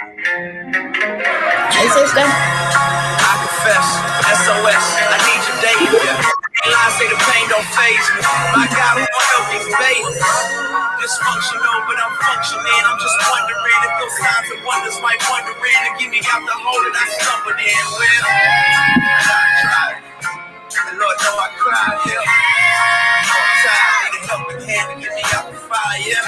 Hey, sister. I confess, SOS, I need your daily. Ain't lie, say the pain don't faze me. My God, who won't help these babies? Dysfunctional, but I'm functioning. I'm just wondering if those signs and wonders might wonder in and get me out the hole that I stumbled in. Well, I tried. And Lord, know I cried, yeah. I'm tired, need a helping hand to get me out the fire, yeah.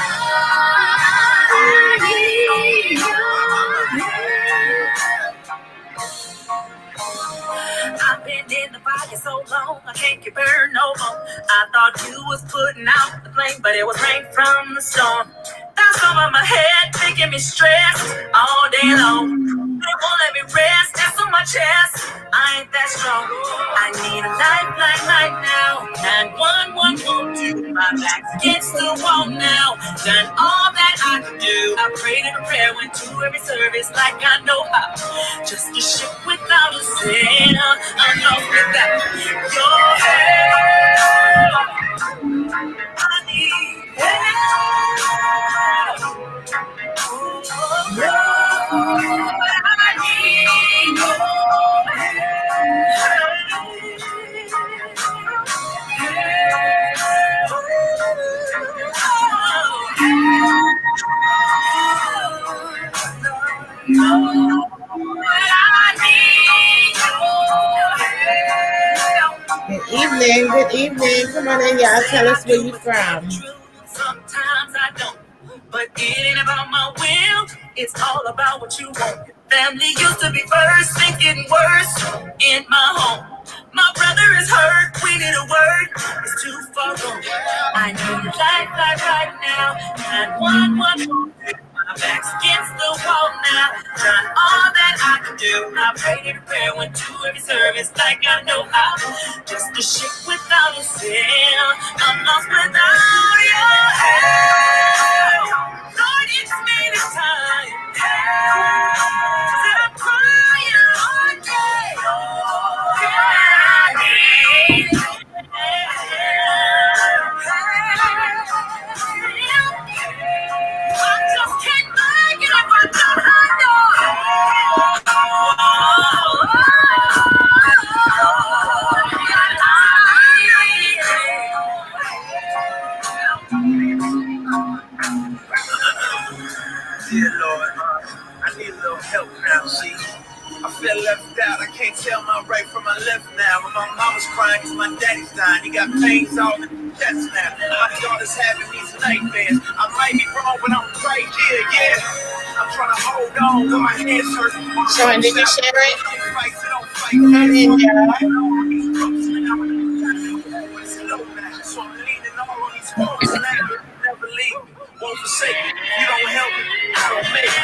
I've been in the fire so long, I can't get burned no more. I thought you was putting out the flame, but it was rain from the storm. That's over my head, making me stressed all day long. They won't let me rest, that's on my chest. I ain't that strong. I need a lifeline right now. 911 won't do. My back's against the wall now. Done all that I can do. I prayed in a prayer, went to every service like I know how. Just a ship without a sail. I'm lost without your help. I need help. Good evening. Good evening. Come on in, y'all. Tell us where you're from. Sometimes I don't, but it ain't about my will. It's all about what you want. Family used to be first, things getting worse in my home. My brother is hurt, we need a word. It's too far gone. I need a lifeline right now. 911. My back's against the wall now. Done all that I can do. I prayed in prayer, went to every service like I know how. Just a ship without a sail. I'm lost without your help. Lord, it's me this time. Said I'm crying all day. I need help. I just can't make it if I don't have your Dear Lord, I need a little help now, see? I feel left out, I can't tell my right from my left now. When my mama's crying cause my daddy's dying, he got pains all in the chest now. My daughter's having these nightmares. I might be wrong, but I'm right here, yeah. I'm trying to hold on when my hands hurt. Sean, did you share it? Come on in, y'all. So I'm leaning all on these folks now. Never leave me, won't forsake me. You don't help me, I don't make it.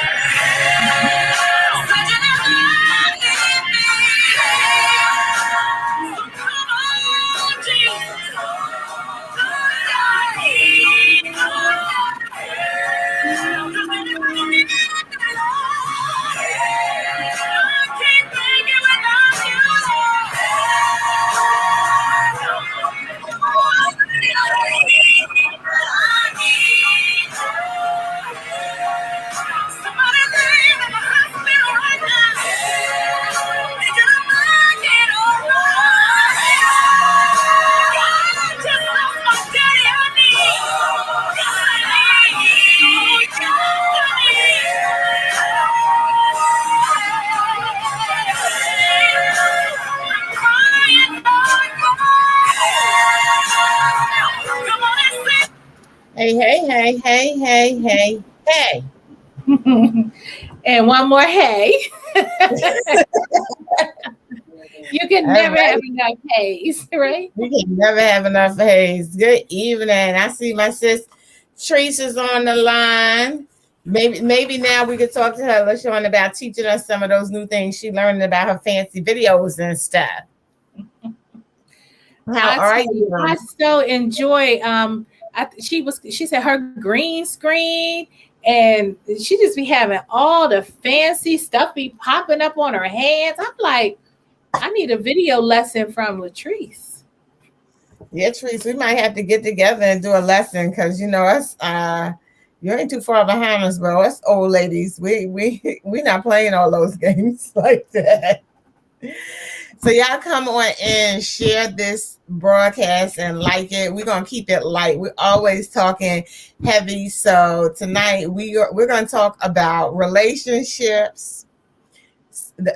Hey. And one more hey. You can never have enough haze, right? You can never have enough haze. Good evening. I see my sis Teresa's on the line. Maybe now we could talk to her, Lashon, about teaching us some of those new things she learned about her fancy videos and stuff. How are you? I so enjoy. She said her green screen, and she just be having all the fancy stuff be popping up on her hands. I'm like, I need a video lesson from Latrice. Yeah, Teresa, we might have to get together and do a lesson because you know us. You ain't too far behind us, bro. Us old ladies, we not playing all those games like that. So y'all come on and share this broadcast and like it. We're gonna keep it light. We're always talking heavy. So tonight we're gonna talk about relationships.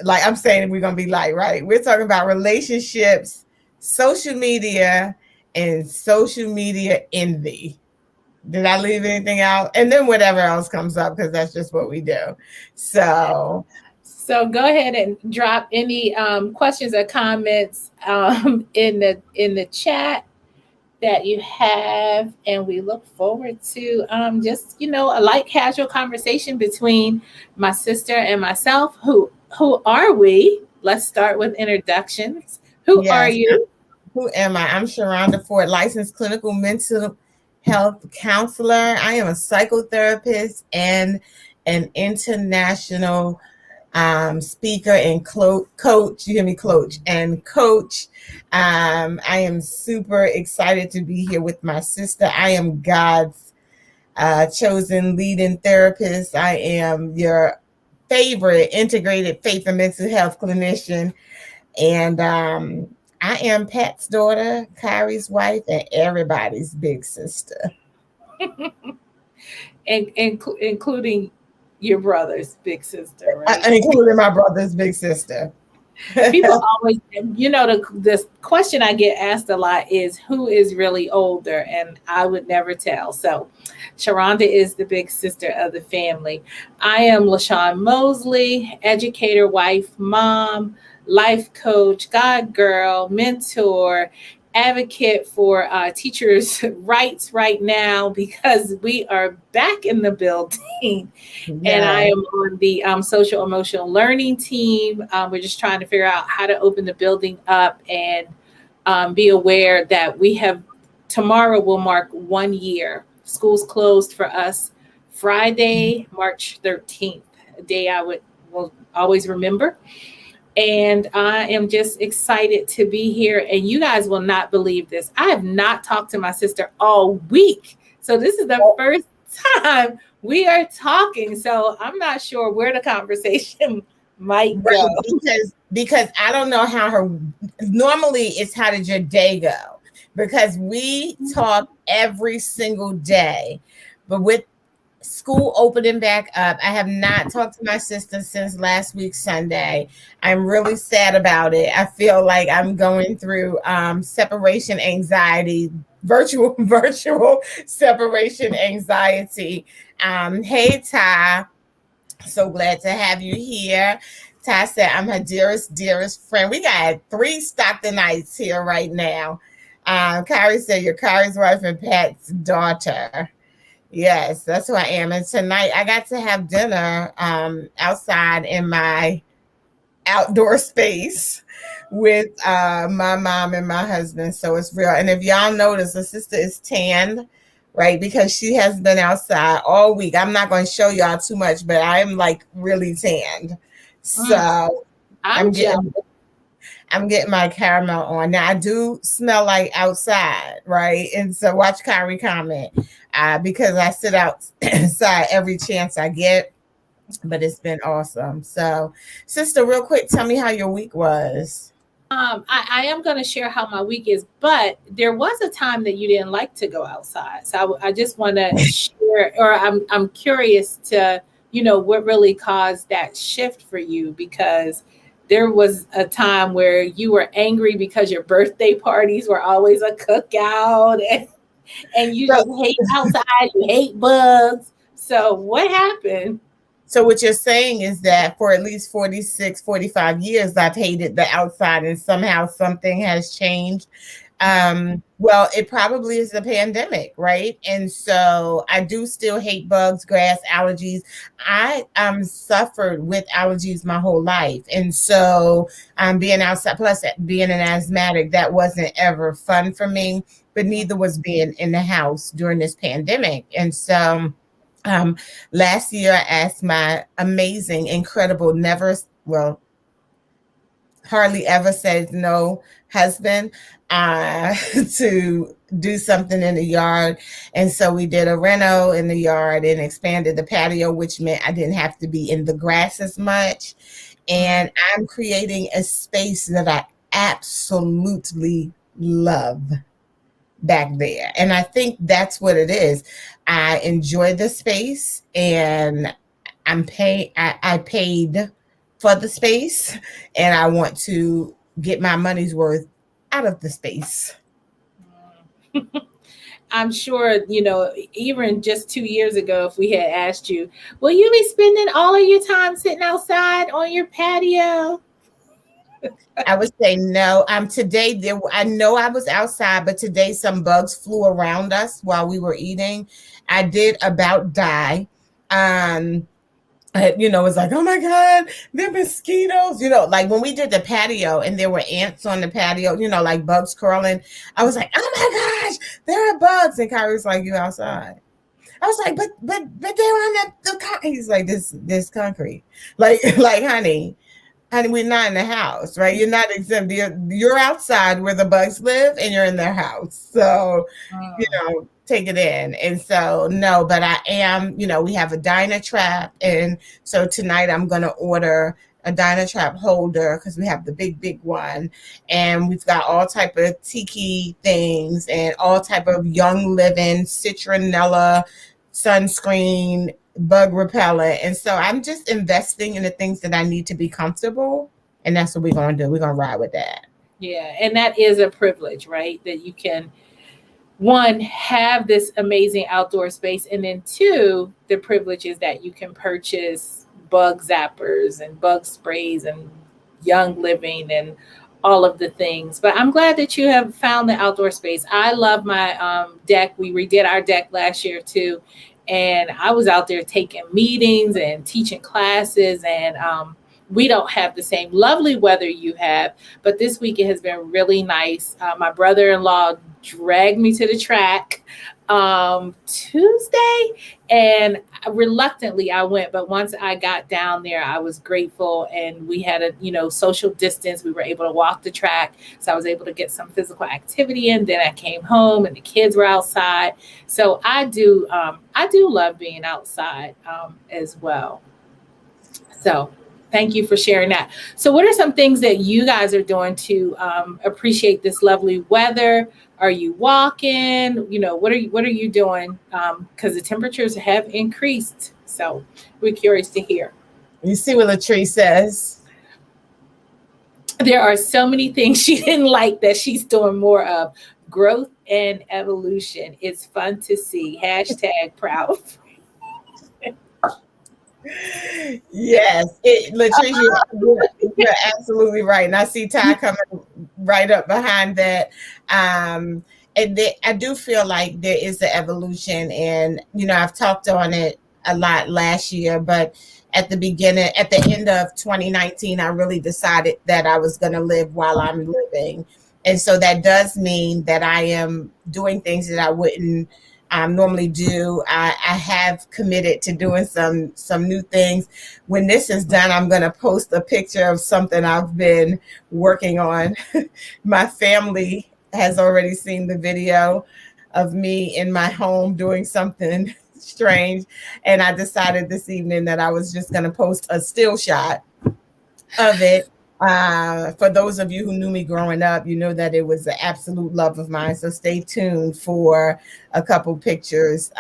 Like I'm saying, we're gonna be light, right? We're talking about relationships, social media, and social media envy. Did I leave anything out? And then whatever else comes up, because that's just what we do. So go ahead and drop any questions or comments in the chat that you have, and we look forward to just a light casual conversation between my sister and myself. Who are we? Let's start with introductions. Who are you? Who am I? I'm Sharhonda Ford, licensed clinical mental health counselor. I am a psychotherapist and an international speaker and coach. You hear me, coach and coach. I am super excited to be here with my sister. I am God's chosen leading therapist. I am your favorite integrated faith and mental health clinician. And I am Pat's daughter, Kyrie's wife, and everybody's big sister. and including your brother's big sister, right? Including my brother's big sister. People always, the question I get asked a lot is who is really older, and I would never tell. So Sharhonda is the big sister of the family. I am Lashon Moseley, educator, wife, mom, life coach, God girl, mentor, advocate for teachers' rights right now, because we are back in the building. Yeah. And I am on the social emotional learning team. We're just trying to figure out how to open the building up and be aware that tomorrow will mark 1 year. School's closed for us Friday, March 13th, a day I will always remember. And I am just excited to be here. And you guys will not believe this. I have not talked to my sister all week. So this is the first time we are talking. So I'm not sure where the conversation might go. Because I don't know how normally it's how did your day go? Because we talk every single day. But with school opening back up, I have not talked to my sister since last week Sunday. I'm really sad about it. I feel like I'm going through separation anxiety, virtual separation anxiety. Hey Ty, so glad to have you here. Ty said I'm her dearest friend. We got 3 Stocktonites here right now. Kyrie said you're Kyrie's wife and Pat's daughter. Yes, that's who I am. And tonight I got to have dinner outside in my outdoor space with my mom and my husband. So it's real. And if y'all notice, the sister is tanned, right? Because she has been outside all week. I'm not going to show y'all too much, but I am like really tanned. So I'm getting my caramel on. Now I do smell like outside, right? And so watch Kyrie comment because I sit outside every chance I get, but it's been awesome. So sister, real quick, tell me how your week was. I am going to share how my week is, but there was a time that you didn't like to go outside. So I just want to share, or I'm curious to, what really caused that shift for you, because there was a time where you were angry because your birthday parties were always a cookout and you just hate outside, you hate bugs. So what happened? So what you're saying is that for at least 46, 45 years, I've hated the outside and somehow something has changed. Well, it probably is the pandemic, right? And so I do still hate bugs, grass, allergies. I suffered with allergies my whole life. And so being outside, plus being an asthmatic, that wasn't ever fun for me, but neither was being in the house during this pandemic. And so last year I asked my amazing, incredible, hardly ever says no husband to do something in the yard. And so we did a reno in the yard and expanded the patio, which meant I didn't have to be in the grass as much. And I'm creating a space that I absolutely love back there. And I think that's what it is. I enjoy the space, and I paid for the space, and I want to get my money's worth out of the space. I'm sure, even just 2 years ago, if we had asked you, will you be spending all of your time sitting outside on your patio? I would say no. Today I know I was outside, but today some bugs flew around us while we were eating. I did about die. It's like, oh my God, they're mosquitoes. Like when we did the patio and there were ants on the patio, like bugs crawling. I was like, oh my gosh, there are bugs. And Kyrie was like, you outside. I was like, but they're on the concrete. He's like, this concrete. Like, honey, we're not in the house, right? You're not exempt. You're outside where the bugs live, and you're in their house. So, take it in. And so, no, but I am, we have a diner trap. And so tonight I'm going to order a diner trap holder because we have the big one. And we've got all type of tiki things and all type of Young Living, citronella, sunscreen, bug repellent. And so I'm just investing in the things that I need to be comfortable. And that's what we're going to do. We're going to ride with that. Yeah. And that is a privilege, right? That you can, one, have this amazing outdoor space. And then two, the privilege is that you can purchase bug zappers and bug sprays and Young Living and all of the things. But I'm glad that you have found the outdoor space. I love my deck. We redid our deck last year too. And I was out there taking meetings and teaching classes, and we don't have the same lovely weather you have, but this weekend has been really nice. My brother-in-law dragged me to the track Tuesday, and reluctantly I went, but once I got down there, I was grateful, and we had a social distance. We were able to walk the track, so I was able to get some physical activity in. Then I came home and the kids were outside. So I do love being outside as well. So thank you for sharing that. So what are some things that you guys are doing to appreciate this lovely weather? Are you walking? What are you doing? Because the temperatures have increased. So we're curious to hear. You see what Latrice says? There are so many things she didn't like that she's doing more of. Growth and evolution. It's fun to see. # proud. Yes, Latrice, you're absolutely right. And I see Ty coming right up behind that. And I do feel like there is an evolution, and I've talked on it a lot last year, but at the end of 2019, I really decided that I was going to live while I'm living. And so that does mean that I am doing things that I wouldn't normally do. I have committed to doing some new things. When this is done, I'm going to post a picture of something I've been working on. My family has already seen the video of me in my home doing something strange. And I decided this evening that I was just going to post a still shot of it. For those of you who knew me growing up, you know that it was an absolute love of mine. So stay tuned for a couple pictures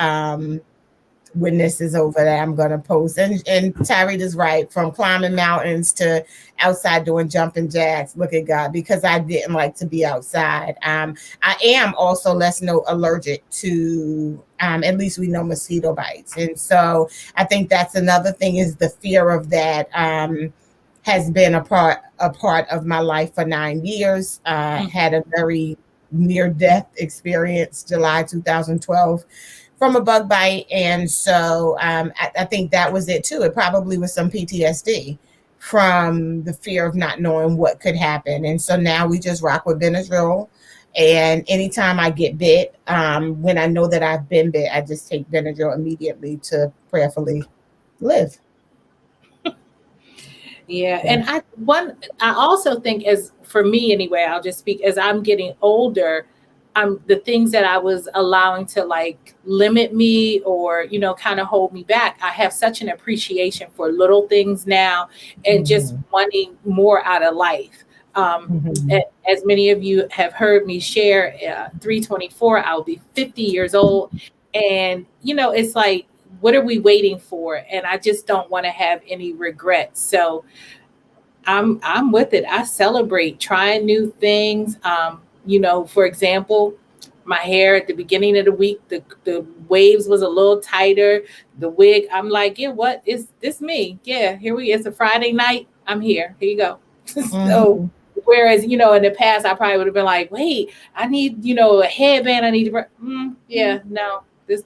when this is over that I'm going to post. And Tyree is right, from climbing mountains to outside doing jumping jacks. Look at God, because I didn't like to be outside. I am also, let's note, allergic to, at least we know, mosquito bites. And so I think that's another thing, is the fear of that. Has been a part of my life for 9 years. Had a very near-death experience, July 2012, from a bug bite. And so I think that was it too. It probably was some PTSD from the fear of not knowing what could happen. And so now we just rock with Benadryl. And anytime I get bit, when I know that I've been bit, I just take Benadryl immediately to prayerfully live. Yeah, and I also think, as for me anyway, I'll just speak, as I'm getting older, the things that I was allowing to like limit me or kind of hold me back, I have such an appreciation for little things now, and just wanting more out of life. As many of you have heard me share, 324, I'll be 50 years old, and it's like, what are we waiting for? And I just don't want to have any regrets. So I'm with it. I celebrate trying new things. For example, my hair at the beginning of the week, the waves was a little tighter. The wig, I'm like, yeah, what is this me? Yeah, it's a Friday night. I'm here. Here you go. So whereas, in the past, I probably would have been like, wait, I need, a headband. I need to, no, this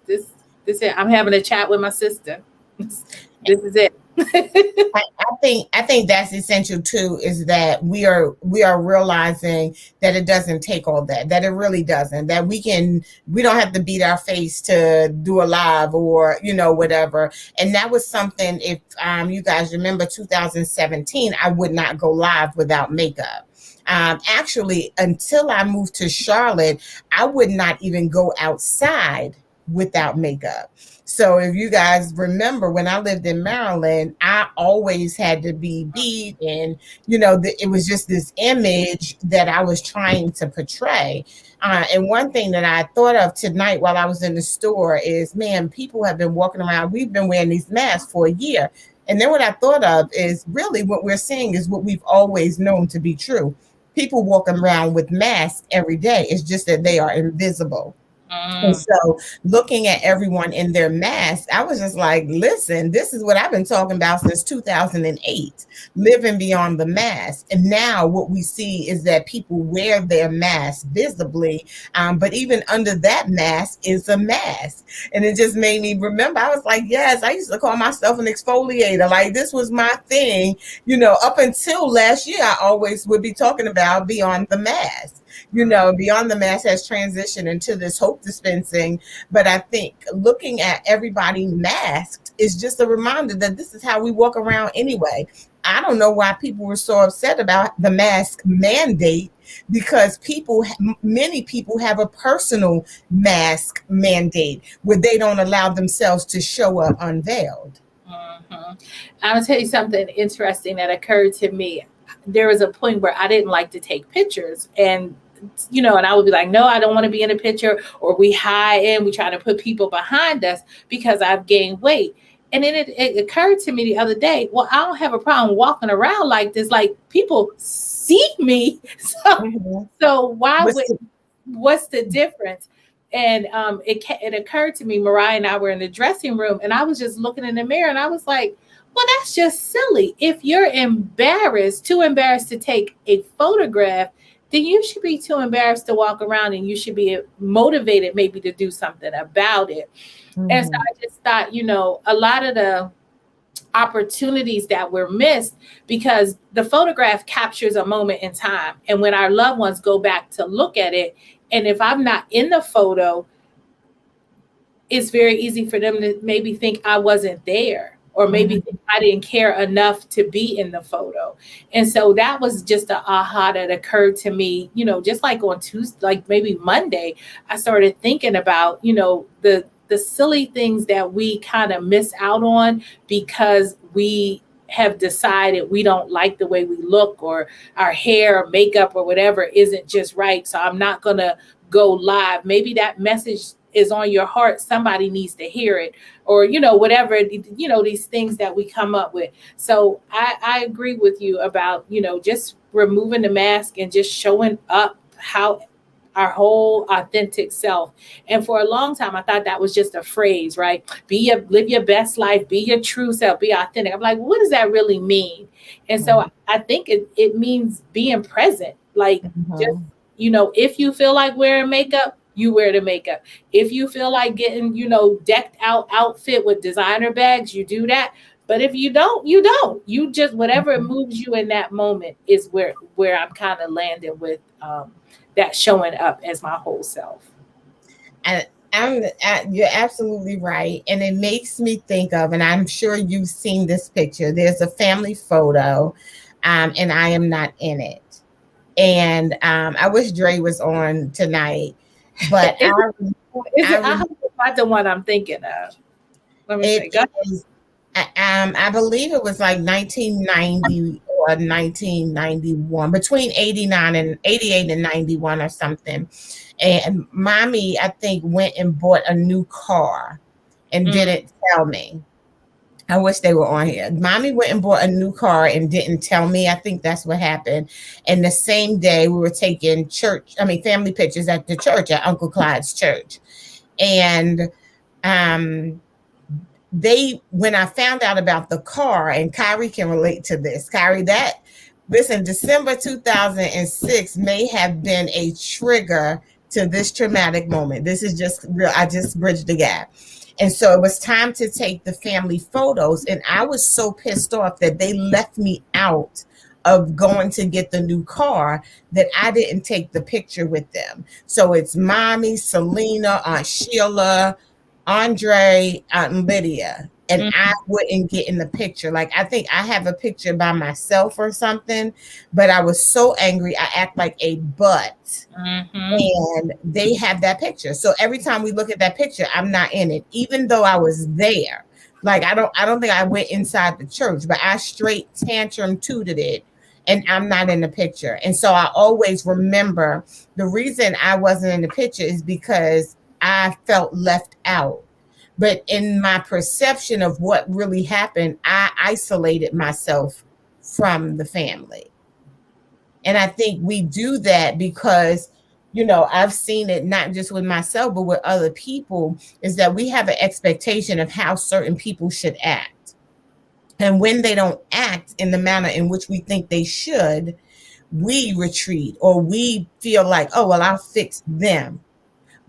it. I'm having a chat with my sister. This is it. I think that's essential too, is that we are realizing that it doesn't take all that it really doesn't, that we don't have to beat our face to do a live or whatever. And that was something, if you guys remember 2017, I would not go live without makeup. Actually, until I moved to Charlotte, I would not even go outside without makeup. So if you guys remember, when I lived in Maryland, I always had to be beat, and it was just this image that I was trying to portray. And one thing that I thought of tonight while I was in the store is, man, people have been walking around. We've been wearing these masks for a year. And then what I thought of is, really what we're seeing is what we've always known to be true. People walking around with masks every day. It's just that they are invisible. And so looking at everyone in their mask, I was just like, listen, this is what I've been talking about since 2008, living beyond the mask. And now what we see is that people wear their mask visibly, but even under that mask is a mask. And it just made me remember, I was like, yes, I used to call myself an exfoliator. Like, this was my thing, up until last year, I always would be talking about beyond the mask. Beyond the Mask has transitioned into this hope dispensing. But I think looking at everybody masked is just a reminder that this is how we walk around anyway. I don't know why people were so upset about the mask mandate, because many people have a personal mask mandate where they don't allow themselves to show up unveiled. I'm going to tell you something interesting that occurred to me. There was a point where I didn't like to take pictures, and and I would be like, no, I don't want to be in a picture, or we hide and we try to put people behind us because I've gained weight. And then it occurred to me the other day, well, I don't have a problem walking around like this. Like, people see me. So what's the difference? And it occurred to me, Mariah and I were in the dressing room, and I was just looking in the mirror, and I was like, well, that's just silly. If you're too embarrassed to take a photograph, then you should be too embarrassed to walk around, and you should be motivated maybe to do something about it. And so I just thought, a lot of the opportunities that were missed, because the photograph captures a moment in time. And when our loved ones go back to look at it, and if I'm not in the photo, it's very easy for them to maybe think I wasn't there, or maybe I didn't care enough to be in the photo. And so that was just an aha that occurred to me, just like on Tuesday, like maybe Monday, I started thinking about, the silly things that we kind of miss out on because we have decided we don't like the way we look, or our hair or makeup or whatever isn't just right. So I'm not going to go live. Maybe that message is on your heart. Somebody needs to hear it, or, whatever, these things that we come up with. So I agree with you about, just removing the mask and just showing up how our whole authentic self. And for a long time, I thought that was just a phrase, right? Live your best life, be your true self, be authentic. I'm like, what does that really mean? And so I think it means being present. Like, just, if you feel like wearing makeup, you wear the makeup. If you feel like getting, decked out outfit with designer bags, you do that. But if you don't, you don't. You just, whatever moves you in that moment is where I'm kind of landing with that showing up as my whole self. And You're absolutely right. And it makes me think of, and I'm sure you've seen this picture. There's a family photo, and I am not in it. And I wish Dre was on tonight, but I hope it's not the one I'm thinking of. Let me see. it is, I believe it was like 1990 or 1991, between 89 and 88 and 91 or something. And mommy, I think, went and bought a new car and didn't tell me. I wish they were on here. Mommy went and bought a new car and didn't tell me. I think that's what happened. And the same day we were taking family pictures at the church, at Uncle Clyde's church. And when I found out about the car, and Kyrie can relate to this, Kyrie, listen, December 2006 may have been a trigger to this traumatic moment. This is just real. I just bridged the gap. And so it was time to take the family photos. And I was so pissed off that they left me out of going to get the new car that I didn't take the picture with them. So it's mommy, Selena, Aunt Sheila, Andre, Aunt Lydia, and I wouldn't get in the picture. Like, I think I have a picture by myself or something, but I was so angry. I act like a butt. And they have that picture. So every time we look at that picture, I'm not in it, even though I was there. Like, I don't think I went inside the church, but I straight tantrum tooted it, and I'm not in the picture. And so I always remember the reason I wasn't in the picture is because I felt left out. But in my perception of what really happened, I isolated myself from the family. And I think we do that because, I've seen it not just with myself, but with other people, is that we have an expectation of how certain people should act. And when they don't act in the manner in which we think they should, we retreat, or we feel like, oh, well, I'll fix them.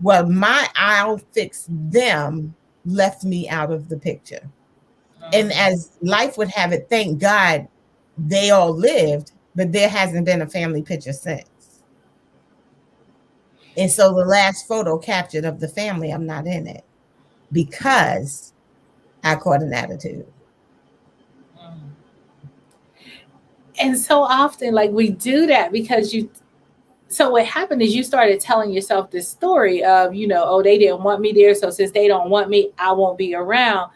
Well, my I'll fix them left me out of the picture. And as life would have it, thank God they all lived, but there hasn't been a family picture since. And so the last photo captured of the family, I'm not in it because I caught an attitude. And so often, like, we do that because so what happened is you started telling yourself this story of, oh, they didn't want me there. So since they don't want me, I won't be around.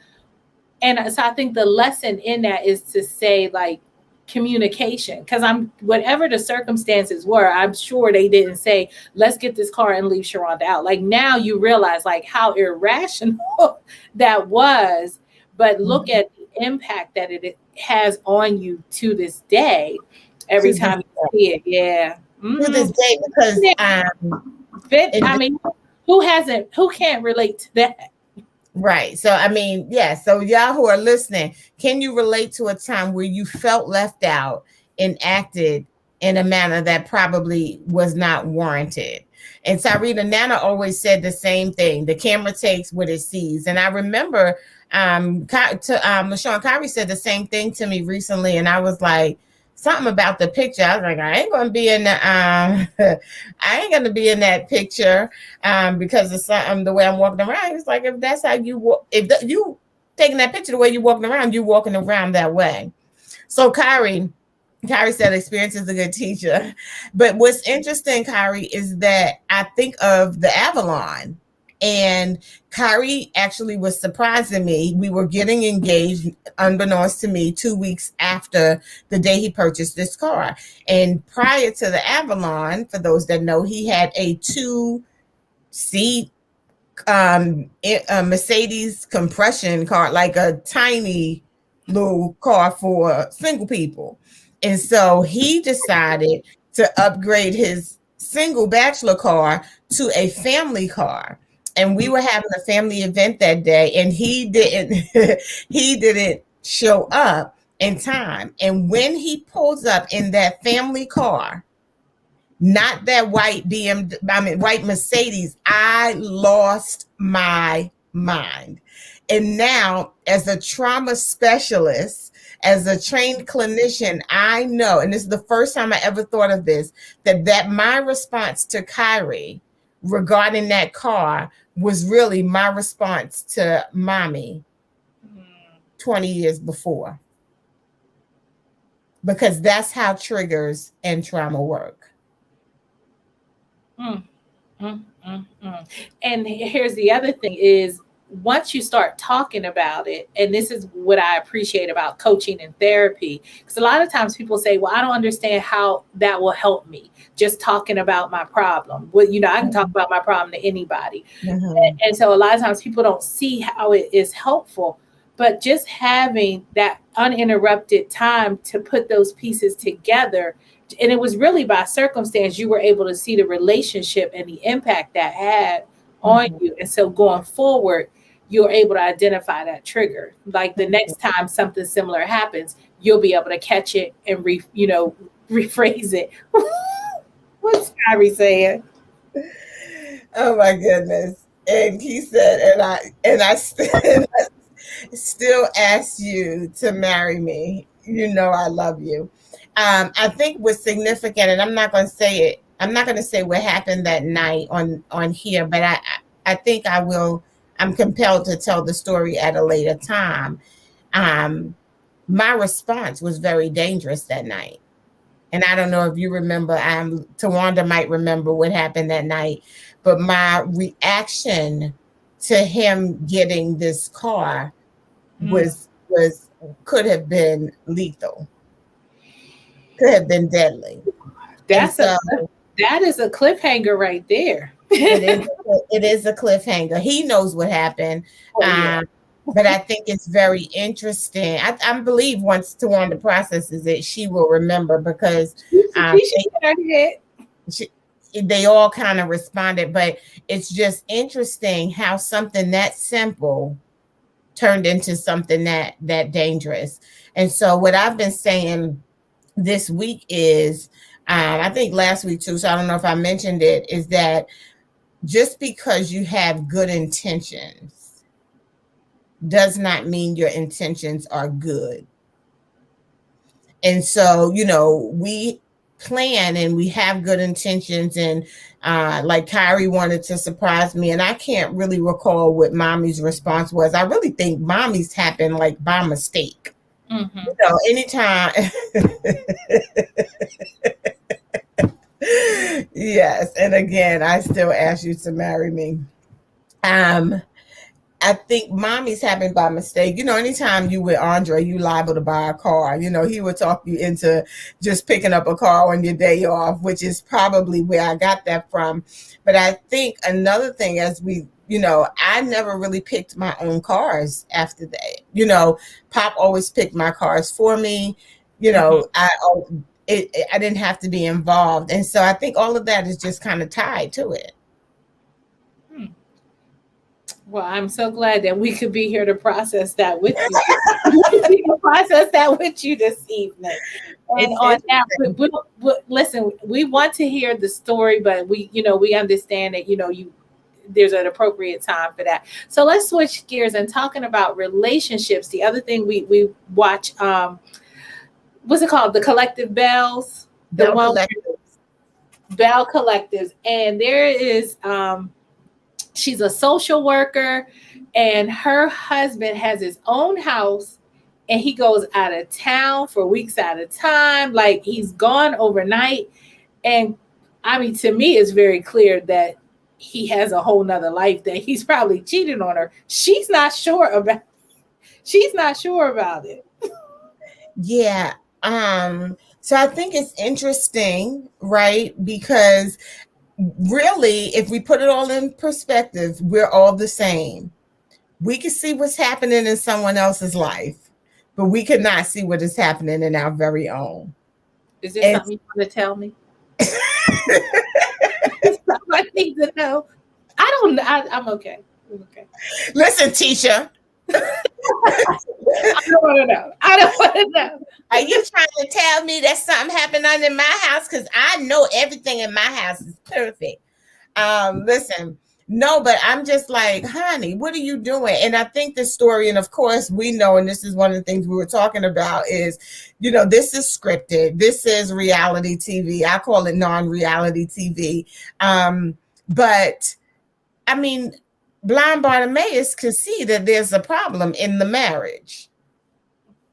And so I think the lesson in that is to say, like, communication, because whatever the circumstances were, I'm sure they didn't say, let's get this car and leave Sharhonda out. Like, now you realize, like, how irrational that was, but look at the impact that it has on you to this day, every time you see it. Yeah. To this day, because who can't relate to that? Right. So, so y'all who are listening, can you relate to a time where you felt left out and acted in a manner that probably was not warranted? And Sarita, Nana always said the same thing. The camera takes what it sees. And I remember Lashon, Kyrie said the same thing to me recently. And I was like, something about the picture. I was like, I ain't gonna be in that picture because of something, the way I'm walking around. It's like, if that's how you walk, if you taking that picture the way you walking around that way. So Kyrie said experience is a good teacher. But what's interesting, Kyrie, is that I think of the Avalon. And Kyrie actually was surprising me. We were getting engaged, unbeknownst to me, 2 weeks after the day he purchased this car. And prior to the Avalon, for those that know, he had a 2-seat Mercedes compression car, like a tiny little car for single people. And so he decided to upgrade his single bachelor car to a family car. And we were having a family event that day, and he didn't show up in time. And when he pulls up in that family car, not that white white Mercedes, I lost my mind. And now, as a trauma specialist, as a trained clinician, I know, and this is the first time I ever thought of this, that my response to Kyrie regarding that car was really my response to mommy 20 years before. Because that's how triggers and trauma work. And here's the other thing is, once you start talking about it, and this is what I appreciate about coaching and therapy, because a lot of times people say, well, I don't understand how that will help me, just talking about my problem. Well, I can talk about my problem to anybody. And so a lot of times people don't see how it is helpful, but just having that uninterrupted time to put those pieces together. And it was really by circumstance you were able to see the relationship and the impact that had on you. And so going forward, you're able to identify that trigger. Like the next time something similar happens, you'll be able to catch it and rephrase it. What's Kyrie saying? Oh my goodness. And he said, and I still ask you to marry me. I love you. I think what's significant, and I'm not going to say it. I'm not going to say what happened that night on here, but I think I will. I'm compelled to tell the story at a later time. My response was very dangerous that night. And I don't know if you remember, Tawanda might remember what happened that night, but my reaction to him getting this car could have been lethal, could have been deadly. That is a cliffhanger right there. It is a cliffhanger. He knows what happened. But I think it's very interesting. I believe once Tawanda processes it, she will remember, because they all kind of responded. But it's just interesting how something that simple turned into something that dangerous. And so what I've been saying this week is, I think last week too, so I don't know if I mentioned it, is that just because you have good intentions does not mean your intentions are good. And so, we plan and we have good intentions, and like Kyrie wanted to surprise me, and I can't really recall what mommy's response was. I really think mommy's happened like by mistake. Anytime. Yes. And again, I still ask you to marry me. I think mommy's happened by mistake. Anytime you with Andre, you liable to buy a car. He would talk you into just picking up a car on your day off, which is probably where I got that from. But I think another thing, as I never really picked my own cars after that. Pop always picked my cars for me. I didn't have to be involved. And so I think all of that is just kind of tied to it. Well, I'm so glad that we could be here to process that with you. This evening. And on that, listen, we want to hear the story, but we understand that, there's an appropriate time for that. So let's switch gears and talking about relationships. The other thing we watch, what's it called? The Collective Bells? Bell Collectives. Bell Collectives. And there is, she's a social worker, and her husband has his own house, and he goes out of town for weeks at a time. Like, he's gone overnight. And I mean, to me, it's very clear that he has a whole nother life, that he's probably cheated on her. She's not sure about it. Yeah. So I think it's interesting, right? Because really, if we put it all in perspective, we're all the same. We can see what's happening in someone else's life, but we could not see what is happening in our very own. Is there something you want to tell me? I need to know. I'm okay. I'm okay. Listen, Tisha. I don't want to know. Are you trying to tell me that something happened in my house? Because I know everything in my house is perfect. Listen, no, but I'm just like, honey, what are you doing? And I think this story, and of course we know, and this is one of the things we were talking about, is, this is scripted. This is reality TV. I call it non-reality TV. But I mean, blind Bartimaeus could see that there's a problem in the marriage,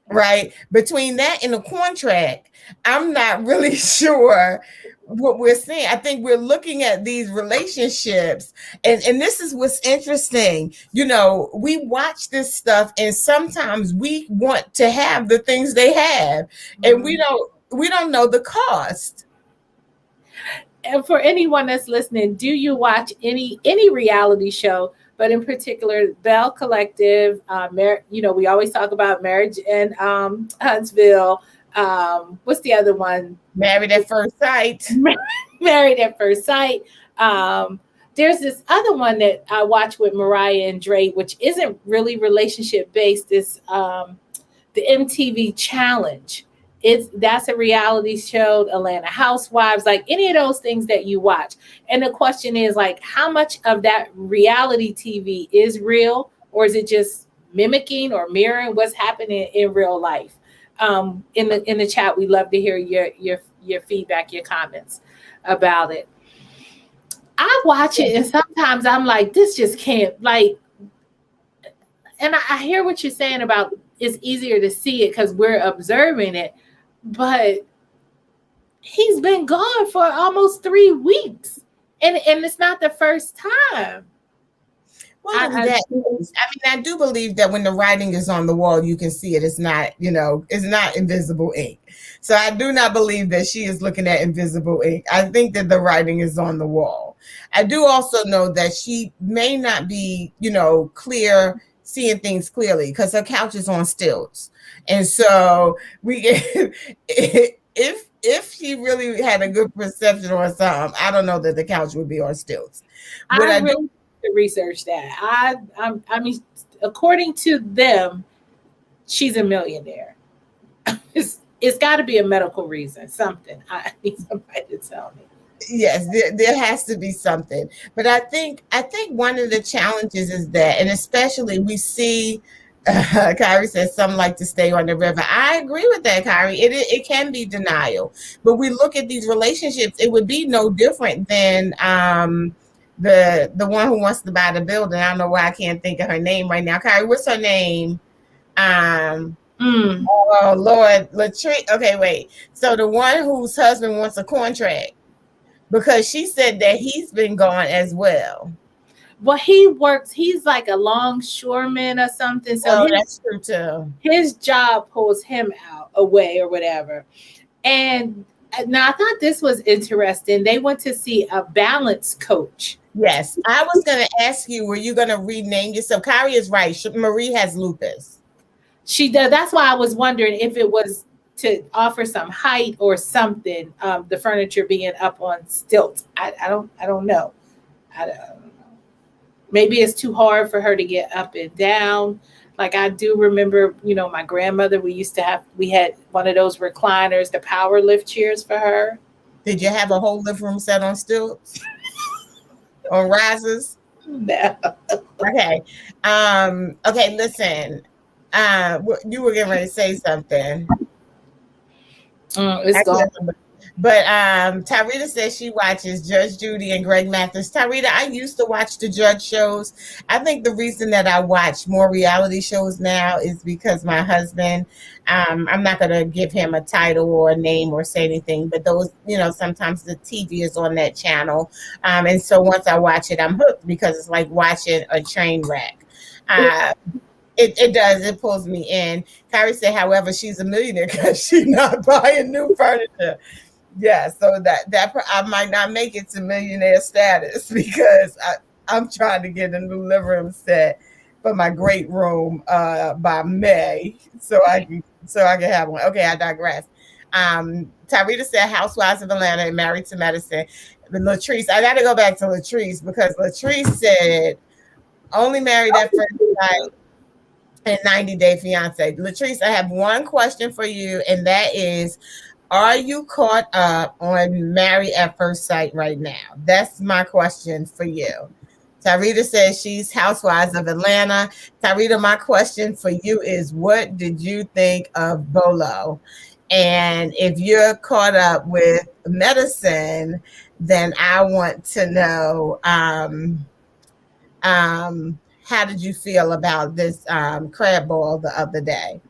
right? Between that and the contract, I'm not really sure what we're seeing. I think we're looking at these relationships, and this is what's interesting. You know, we watch this stuff, and sometimes we want to have the things they have, and we don't know the cost. And for anyone that's listening, do you watch any reality show? But in particular, Bell Collective. We always talk about Marriage in Huntsville. What's the other one? Married at First Sight. Married at First Sight. There's this other one that I watch with Mariah and Dre, which isn't really relationship based. It's the MTV Challenge. That's a reality show, Atlanta Housewives, like any of those things that you watch. And the question is, like, how much of that reality TV is real, or is it just mimicking or mirroring what's happening in real life? In the chat, we love to hear your feedback, your comments about it. I watch it, and sometimes I'm like, this just can't, like, and I hear what you're saying about it's easier to see it because we're observing it. But he's been gone for almost 3 weeks, and it's not the first time. Well, I do believe that when the writing is on the wall, you can see it. It's not, it's not invisible ink. So I do not believe that she is looking at invisible ink. I think that the writing is on the wall. I do also know that she may not be, clear, seeing things clearly, because her couch is on stilts. And so if she really had a good perception or something, I don't know that the couch would be on stilts. But I really to research that. I mean, according to them, she's a millionaire. It's got to be a medical reason, something. I need somebody to tell me. Yes, there has to be something. But I think one of the challenges is that, and especially we see. Kyrie says some like to stay on the river. I agree with that, Kyrie. It can be denial, but we look at these relationships. It would be no different than the one who wants to buy the building. I don't know why I can't think of her name right now. Kyrie, what's her name? Oh Lord, Latrice. Okay, wait. So the one whose husband wants a contract because she said that he's been gone as well. Well, he works, he's like a longshoreman or something. So that's true too. His job pulls him away or whatever. And now I thought this was interesting. They went to see a balance coach. Yes. I was going to ask you, were you going to rename yourself? Kyrie is right. Marie has lupus. She does. That's why I was wondering if it was to offer some height or something. The furniture being up on stilts. I don't know. Maybe it's too hard for her to get up and down. Like I do remember, my grandmother, we had one of those recliners, the power lift chairs for her. Did you have a whole living room set on stilts? On risers? No. Okay. Okay, listen. You were getting ready to say something. It's gone. But Tyrita says she watches Judge Judy and Greg Mathers. Tyrita, I used to watch the judge shows. I think the reason that I watch more reality shows now is because my husband, I'm not going to give him a title or a name or say anything, but those, sometimes the TV is on that channel. And so once I watch it, I'm hooked because it's like watching a train wreck. It does. It pulls me in. Kyrie said, however, she's a millionaire because she's not buying new furniture. Yeah, so that I might not make it to millionaire status because I'm trying to get a new living room set for my great room by May, so I can have one. Okay, I digress. Tyrita said Housewives of Atlanta and Married to Medicine. Latrice, I got to go back to Latrice because Latrice said only Married at First Sight and 90 Day Fiance. Latrice, I have one question for you, and that is, are you caught up on Married at First Sight right now? That's my question for you. Tyrita says she's Housewives of Atlanta. Tyrita, my question for you is, what did you think of Bolo? And if you're caught up with Medicine, then I want to know how did you feel about this crab ball the other day?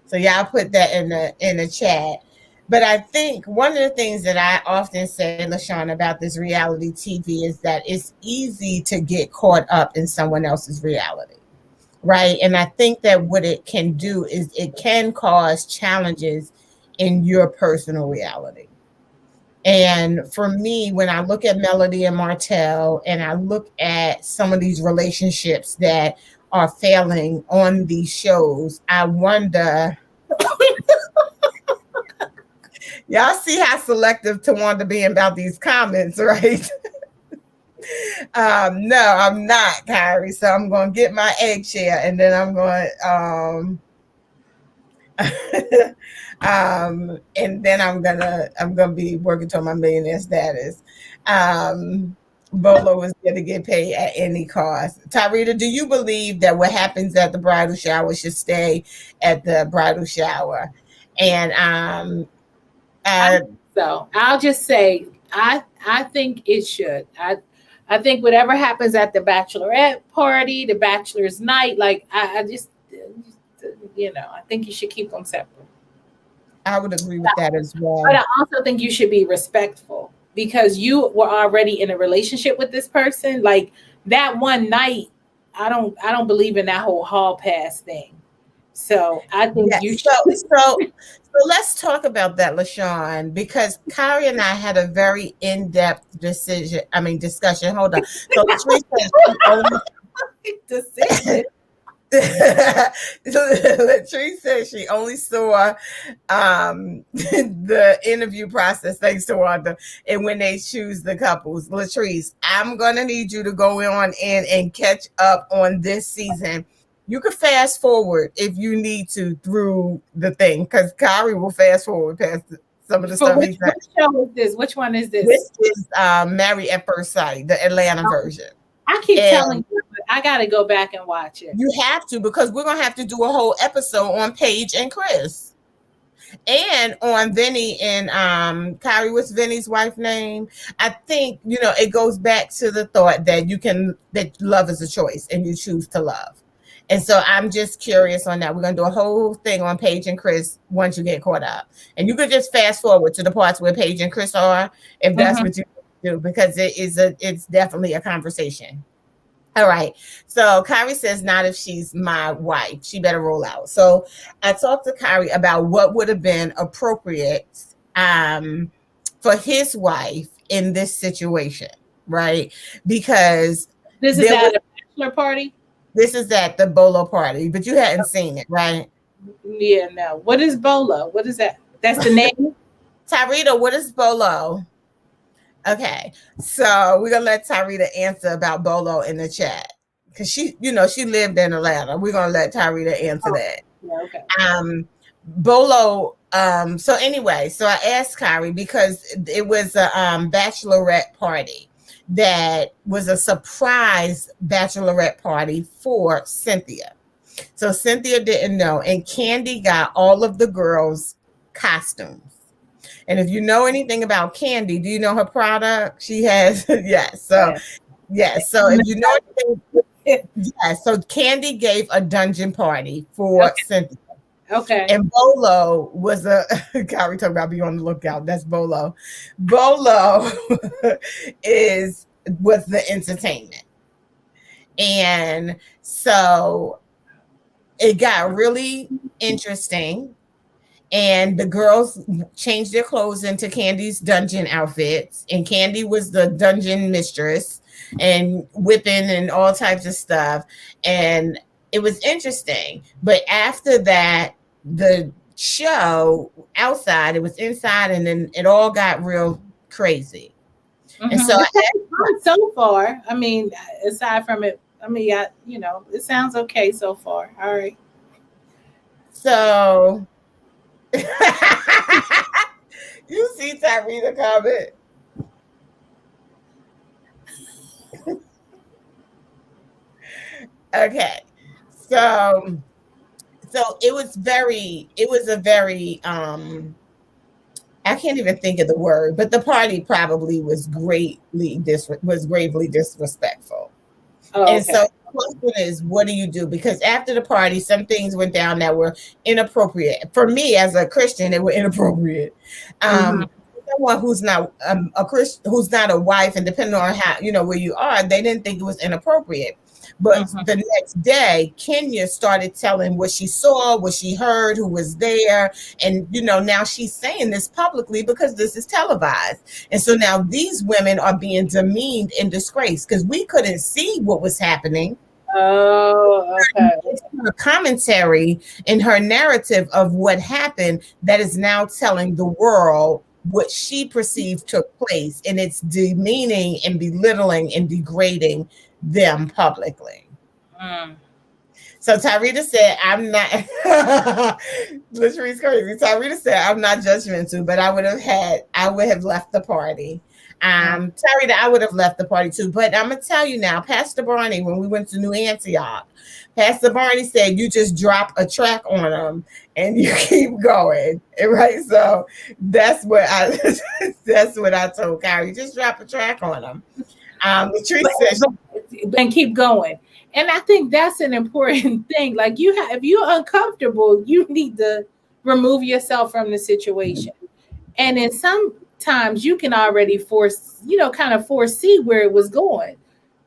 So y'all put that in the chat. But I think one of the things that I often say, LaShawn, about this reality TV is that it's easy to get caught up in someone else's reality, right? And I think that what it can do is it can cause challenges in your personal reality. And for me, when I look at Melody and Martell, and I look at some of these relationships that are failing on these shows, I wonder. Y'all see how selective Tawanda being about these comments, right? No, I'm not, Kyrie. So I'm going to get my eggshell, and then I'm going and then I'm gonna be working toward my millionaire status. Bolo was going to get paid at any cost. Tyrita, do you believe that what happens at the bridal shower should stay at the bridal shower? And so I'll just say I think it should. I think whatever happens at the bachelorette party, the bachelor's night, like I just I think you should keep them separate. I would agree with that as well. But I also think you should be respectful because you were already in a relationship with this person. Like that one night, I don't believe in that whole hall pass thing. So I think you should. So let's talk about that, LaShawn, because Kyrie and I had a very in-depth discussion. Hold on. So Latrice decision. Latrice said she only saw the interview process, thanks to Wanda, and when they choose the couples. Latrice, I'm gonna need you to go on in and catch up on this season. You could fast forward if you need to through the thing, because Kyrie will fast forward past some of the stuff. Which show is this? Which one is this? This is Married at First Sight, the Atlanta version. I keep telling you, but I got to go back and watch it. You have to, because we're going to have to do a whole episode on Paige and Chris. And on Vinny and Kyrie, what's Vinny's wife's name? I think, it goes back to the thought that love is a choice and you choose to love. And so I'm just curious on that. We're going to do a whole thing on Paige and Chris once you get caught up. And you could just fast forward to the parts where Paige and Chris are, if that's what you do, because it's definitely a conversation. All right. So Kyrie says, not if she's my wife. She better roll out. So I talked to Kyrie about what would have been appropriate for his wife in this situation, right? Because this is at a bachelor party? This is at the Bolo party, but you hadn't seen it, right? Yeah, no. What is Bolo? What is that? That's the name? Tyrita, what is Bolo? Okay, so we're gonna let Tyrita answer about Bolo in the chat, because she lived in Atlanta. We're gonna let Tyrita answer that. Yeah, okay. Bolo. So anyway, so I asked Kyrie because it was a bachelorette party that was a surprise bachelorette party for Cynthia. So Cynthia didn't know, and Candy got all of the girls' costumes. And if you know anything about Candy, do you know her product? She has, yes. So, yes. So if you know anything, yes. So Candy gave a dungeon party for Cynthia. Okay. And Bolo was Kyrie talking about being on the lookout. That's Bolo. Bolo was the entertainment. And so it got really interesting. And the girls changed their clothes into Candy's dungeon outfits. And Candy was the dungeon mistress and whipping and all types of stuff. And it was interesting. But after that, the show outside, it was inside, and then it all got real crazy. And so so far, I mean, aside from it, I mean, it sounds okay so far. All right. So you see Tyrita comment. Okay. So it was a very I can't even think of the word, but the party probably was gravely disrespectful. Oh, And okay. so the question is, what do you do? Because after the party, some things went down that were inappropriate. For me as a Christian, they were inappropriate. Mm-hmm. Someone who's not a Christian, who's not a wife, and depending on how, where you are, they didn't think it was inappropriate. But Mm-hmm. the next day, Kenya started telling what she saw, what she heard, who was there. And, now she's saying this publicly because this is televised. And so now these women are being demeaned and disgraced because we couldn't see what was happening. Oh, okay. It's her commentary and her narrative of what happened that is now telling the world what she perceived took place, and it's demeaning and belittling and degrading them publicly. Mm. So Tyrita said, I'm not Latrice crazy. Tyrita said, I'm not judgmental, but I would have left the party. Tyrita, I would have left the party too. But I'm gonna tell you now, Pastor Barney, when we went to New Antioch, Pastor Barney said you just drop a track on them and you keep going. Right. So that's what I told Kyrie. Just drop a track on them. Latrice said and keep going. And I think that's an important thing. Like if you're uncomfortable, you need to remove yourself from the situation. And then sometimes you can already kind of foresee where it was going.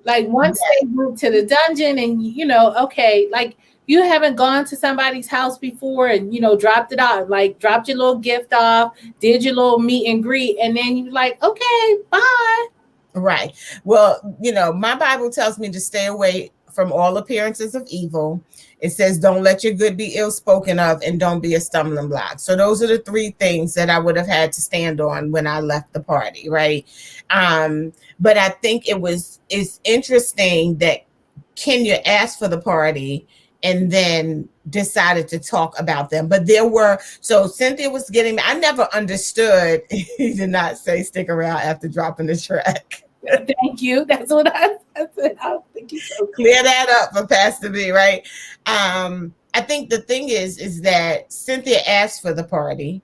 Like once they moved to the dungeon and, okay, like you haven't gone to somebody's house before and, dropped it off, like dropped your little gift off, did your little meet and greet. And then you're like, okay, bye. Right. Well, my Bible tells me to stay away from all appearances of evil. It says, don't let your good be ill spoken of, and don't be a stumbling block. So those are the three things that I would have had to stand on when I left the party. Right. But I think it's interesting that Kenya asked for the party and then decided to talk about them. But so Cynthia was I never understood. He did not say stick around after dropping the track. Thank you. That's what I said. I think you so clear that up for Pastor B, right? I think the thing is that Cynthia asked for the party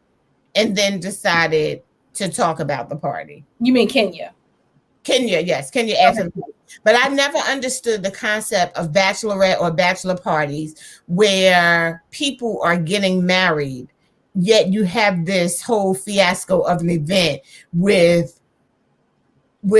and then decided to talk about the party. You mean Kenya? Kenya, yes. Kenya asked for the party. But I never understood the concept of bachelorette or bachelor parties where people are getting married, yet you have this whole fiasco of an event with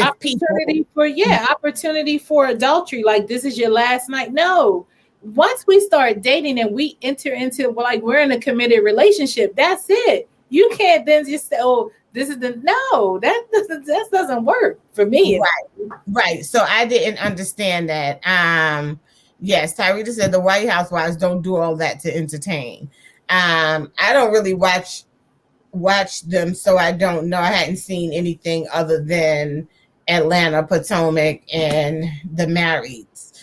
opportunity people. Opportunity for adultery. Like this is your last night. No. Once we start dating and we enter into we're in a committed relationship, that's it. You can't then just say, oh, this is that doesn't work for me. Right. So I didn't understand that. Yes, Tyrita said the White Housewives don't do all that to entertain. I don't really watch them, so I don't know. I hadn't seen anything other than Atlanta, Potomac, and the Marrieds.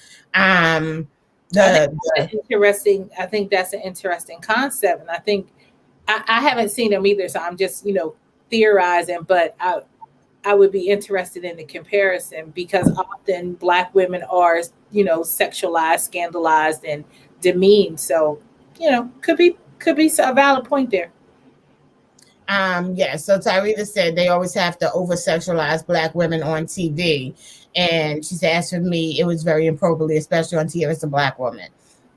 Interesting. I think that's an interesting concept, and I think I haven't seen them either, so I'm just theorizing. But I would be interested in the comparison because often Black women are sexualized, scandalized, and demeaned. So could be a valid point there. So Tyrita said they always have to over-sexualize Black women on TV. And she said, as for me, it was very inappropriate, especially on TV as a Black woman.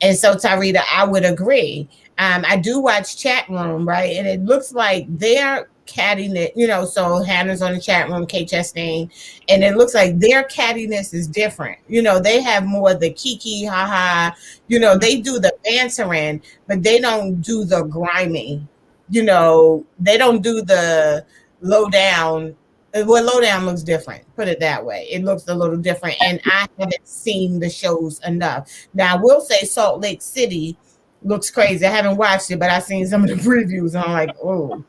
And so Tyrita, I would agree. I do watch Chat Room, right? And it looks like they're cattiness, so Hannah's on the chat room, Kate Chastain, and it looks like their cattiness is different. They have more the kiki, haha, they do the bantering, but they don't do the grimy. They don't do the low down. Well, low down looks different. Put it that way. It looks a little different. And I haven't seen the shows enough. Now, I will say Salt Lake City looks crazy. I haven't watched it, but I've seen some of the previews. And I'm like, oh.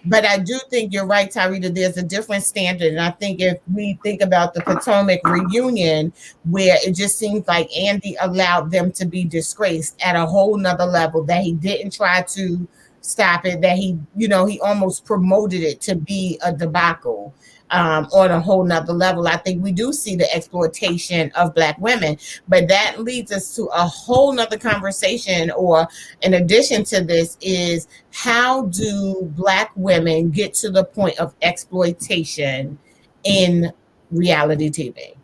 But I do think you're right, Tyrita. There's a different standard. And I think if we think about the Potomac reunion, where it just seems like Andy allowed them to be disgraced at a whole nother level, that he didn't try to stop it, that he almost promoted it to be a debacle. on a whole nother level. I think we do see the exploitation of Black women, but that leads us to a whole nother conversation, or in addition to this, is how do Black women get to the point of exploitation in reality TV?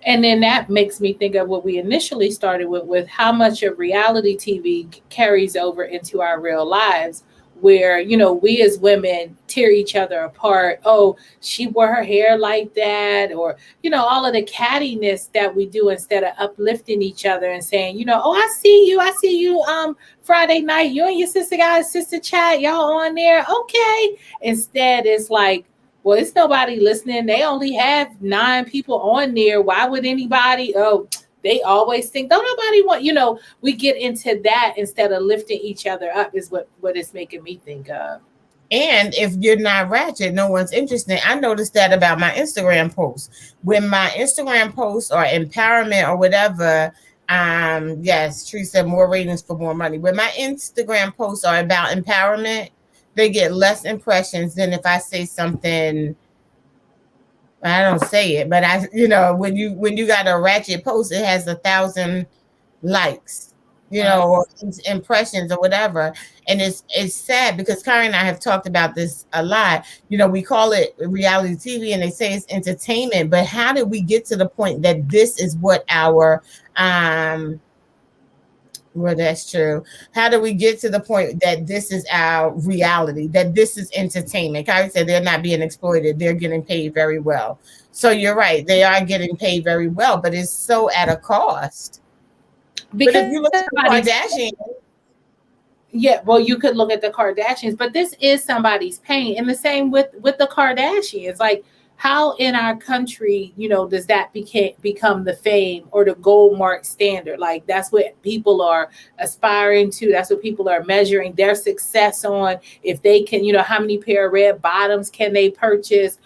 And then that makes me think of what we initially started with how much of reality TV carries over into our real lives, where, you know, we as women tear each other apart. Oh, she wore her hair like that, or, you know, all of the cattiness that we do instead of uplifting each other and saying, you know, oh, I see you Friday night, you and your sister guys, Sistah Chat, y'all on there. Okay. Instead, it's like, well, it's nobody listening. They only have 9 people on there. Why would anybody? Oh, they always think, don't nobody want, you know, we get into that instead of lifting each other up is what it's making me think of. And if you're not ratchet, no one's interested. I noticed that about my Instagram posts. When my Instagram posts are empowerment or whatever, yes, Tree said more ratings for more money. When my Instagram posts are about empowerment, they get less impressions than if I say something. I don't say it, but you know, when you got a ratchet post, it has 1,000 likes, you know, or impressions or whatever. And it's sad because Kari and I have talked about this a lot. You know, we call it reality TV and they say it's entertainment, but how did we get to the point that this is what our well, that's true. How do we get to the point that this is our reality, that this is entertainment? Kyrie said they're not being exploited. They're getting paid very well. So you're right. They are getting paid very well, but it's so at a cost. Because but if you look at the Kardashians. Yeah, well, you could look at the Kardashians, but this is somebody's pain. And the same with the Kardashians. Like, how in our country, you know, does that become the fame or the gold mark standard? Like, that's what people are aspiring to. That's what people are measuring their success on. If they can, you know, how many pair of red bottoms can they purchase?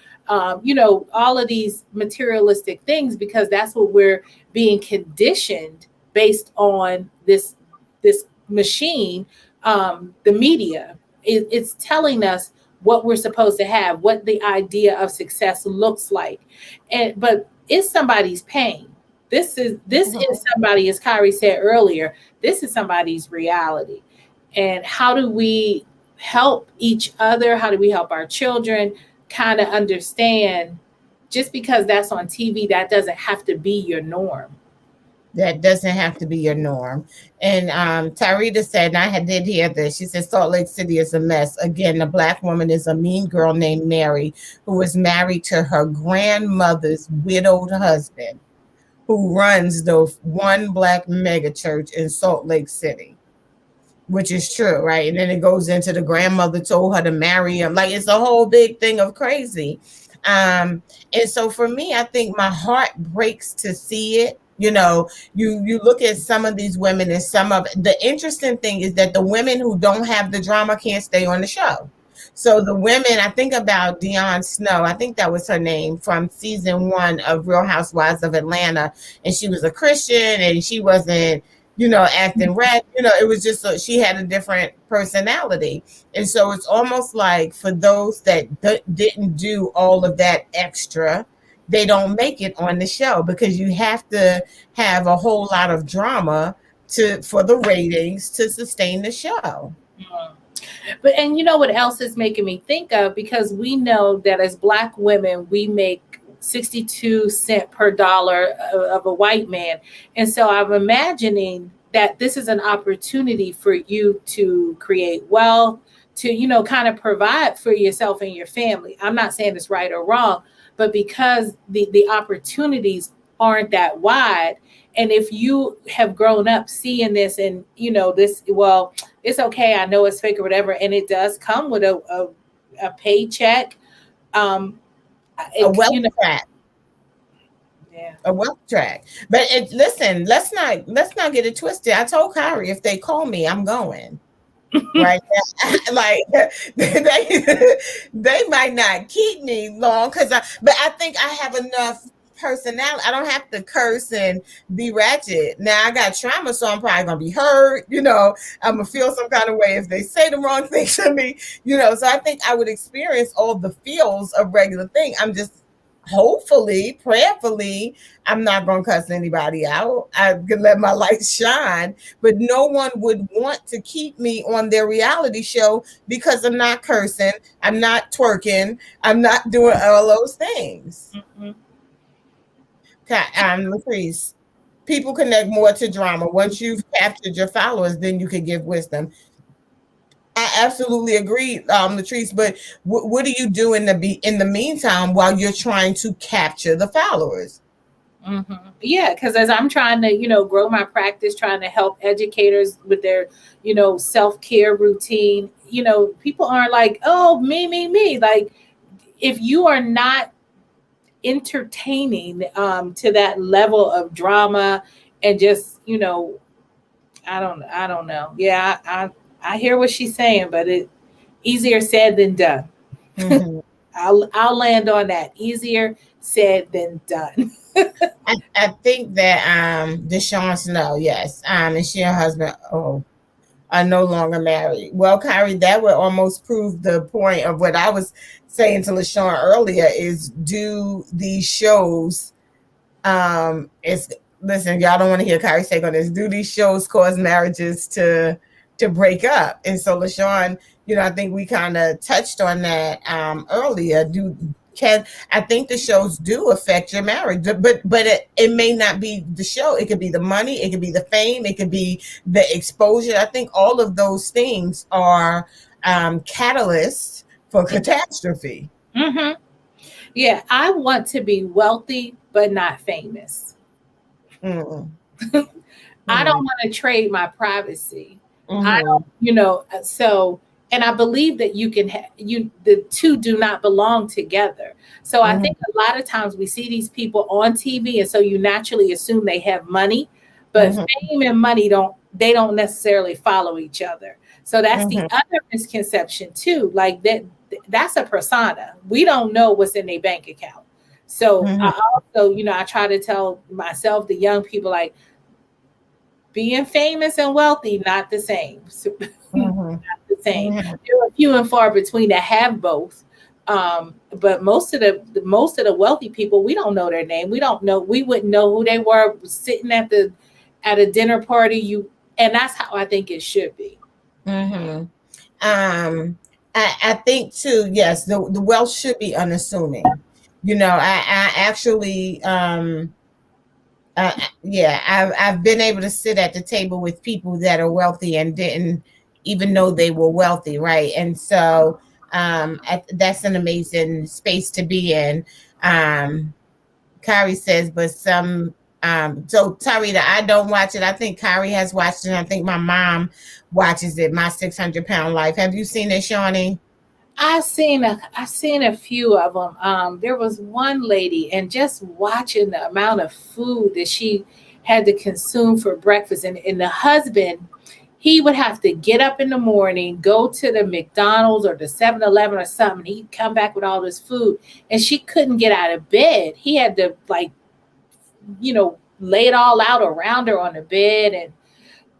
You know, all of these materialistic things, because that's what we're being conditioned based on this machine, the media. It's telling us what we're supposed to have, what the idea of success looks like. But it's somebody's pain. This is somebody, as Kyrie said earlier, this is somebody's reality. And how do we help each other? How do we help our children kind of understand, just because that's on TV, that doesn't have to be your norm. That doesn't have to be your norm. And Tyrita said, and I did hear this, she said, Salt Lake City is a mess. Again, the Black woman is a mean girl named Mary, who was married to her grandmother's widowed husband, who runs the one Black mega church in Salt Lake City, which is true, right? And then it goes into the grandmother told her to marry him. Like, it's a whole big thing of crazy. And so for me, I think my heart breaks to see it. You know, you look at some of these women, and some of the interesting thing is that the women who don't have the drama can't stay on the show. So the women, I think about Dionne Snow, I think that was her name, from season 1 of Real Housewives of Atlanta. And she was a Christian and she wasn't, you know, acting red. You know, it was just she had a different personality. And so it's almost like for those that didn't do all of that extra, they don't make it on the show, because you have to have a whole lot of drama for the ratings to sustain the show. But, and you know what else is making me think of, because we know that as Black women, we make 62 cents per dollar of a white man. And so I'm imagining that this is an opportunity for you to create wealth, to, you know, kind of provide for yourself and your family. I'm not saying it's right or wrong, but because the opportunities aren't that wide. And if you have grown up seeing this and, you know, this, well, it's okay, I know it's fake or whatever, and it does come with a paycheck. A wealth track. Yeah. A wealth track. But listen, let's not get it twisted. I told Kyrie, if they call me, I'm going. Right now, like they might not keep me long, but I think I have enough personality. I don't have to curse and be ratchet. Now I got trauma, so I'm probably gonna be hurt. I'm gonna feel some kind of way if they say the wrong thing to me. So I think I would experience all the feels of regular thing. I'm just hopefully, prayerfully, I'm not gonna cuss anybody out. I can let my light shine, but no one would want to keep me on their reality show because I'm not cursing, I'm not twerking, I'm not doing all those things. Mm-hmm. Latrice, people connect more to drama. Once you've captured your followers, then you can give wisdom. I absolutely agree, Latrice. But what do you do in the meantime while you're trying to capture the followers? Mm-hmm. Yeah, because as I'm trying to, grow my practice, trying to help educators with their, self-care routine, people aren't like, oh, me. Like, if you are not entertaining to that level of drama and just, I don't know. Yeah, I hear what she's saying, but it easier said than done. Mm-hmm. I'll land on that. Easier said than done. I think that Deshaun Snow, yes, and she and her husband are no longer married. Well, Kyrie, that would almost prove the point of what I was saying to Lashon earlier: is do these shows? Listen, y'all don't want to hear Kyrie say on this. Do these shows cause marriages to break up? And so, Lashon, I think we kind of touched on that earlier. I think the shows do affect your marriage, but it may not be the show. It could be the money, it could be the fame, it could be the exposure. I think all of those things are catalysts for catastrophe. Mm-hmm. Yeah, I want to be wealthy, but not famous. Mm-hmm. I don't want to trade my privacy. Mm-hmm. I don't, so. And I believe that the two do not belong together. So I think a lot of times we see these people on TV, and so you naturally assume they have money, but fame and money don't necessarily follow each other. So that's the other misconception too. Like that's a persona. We don't know what's in their bank account. So I also, I try to tell myself, the young people, like, being famous and wealthy, not the same. Not the same. There are few and far between that have both. But most of the wealthy people, we don't know their name. We wouldn't know who they were sitting at a dinner party. And that's how I think it should be. I think too, yes, the wealth should be unassuming. I actually I've been able to sit at the table with people that are wealthy and didn't even know they were wealthy, right? And so that's an amazing space to be in. Kyrie says, but so Tarita, I don't watch it. I think Kyrie has watched it. I think my mom watches it, My 600-Pound Life. Have you seen it, Shawnee? I've seen a few of them. There was one lady, and just watching the amount of food that she had to consume for breakfast, and the husband, he would have to get up in the morning, go to the McDonald's or the 7-Eleven or something. He'd come back with all this food, and she couldn't get out of bed. He had to, like, lay it all out around her on the bed,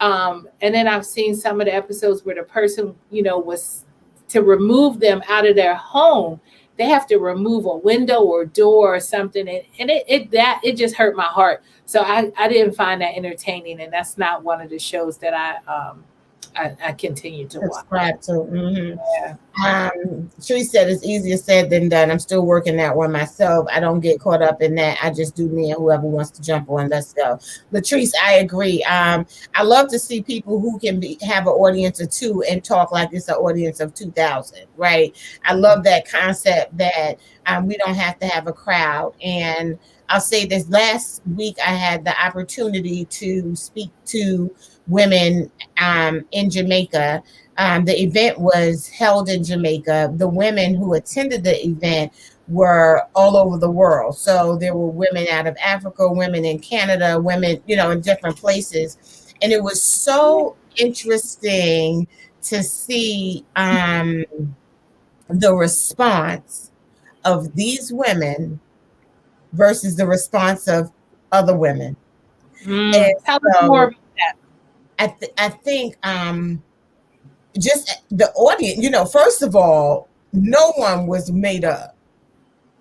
and then I've seen some of the episodes where the person, was to remove them out of their home, they have to remove a window or door or something, and it just hurt my heart. So I didn't find that entertaining, and that's not one of the shows that I continue to watch. Subscribe to. She said it's easier said than done. I'm still working that one myself. I don't get caught up in that. I just do me, and whoever wants to jump on, let's go. Latrice, I agree. I love to see people who can have an audience of 2 and talk like it's an audience of 2,000, right? I love that concept that we don't have to have a crowd. And I'll say this: last week I had the opportunity to speak to women in Jamaica. The event was held in Jamaica. The women who attended the event were all over the world. So there were women out of Africa, women in Canada, women, in different places. And it was so interesting to see the response of these women versus the response of other women. And Tell us more about that. I think just the audience, you know, first of all, no one was made up.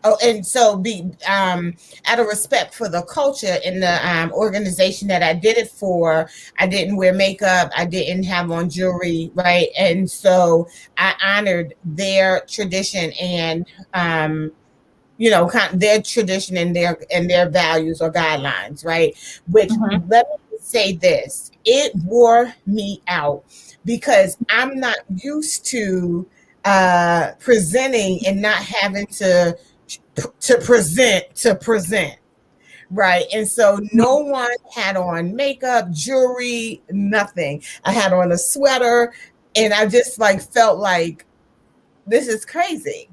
Oh, and so be out of respect for the culture in the organization that I did it for, I didn't wear makeup, I didn't have on jewelry, right? And so I honored their tradition and you know, their tradition and their values or guidelines, right? Which let me say this, it wore me out because I'm not used to presenting and not having to present, right? And so no one had on makeup, jewelry, nothing. I had on a sweater and I just like felt like this is crazy.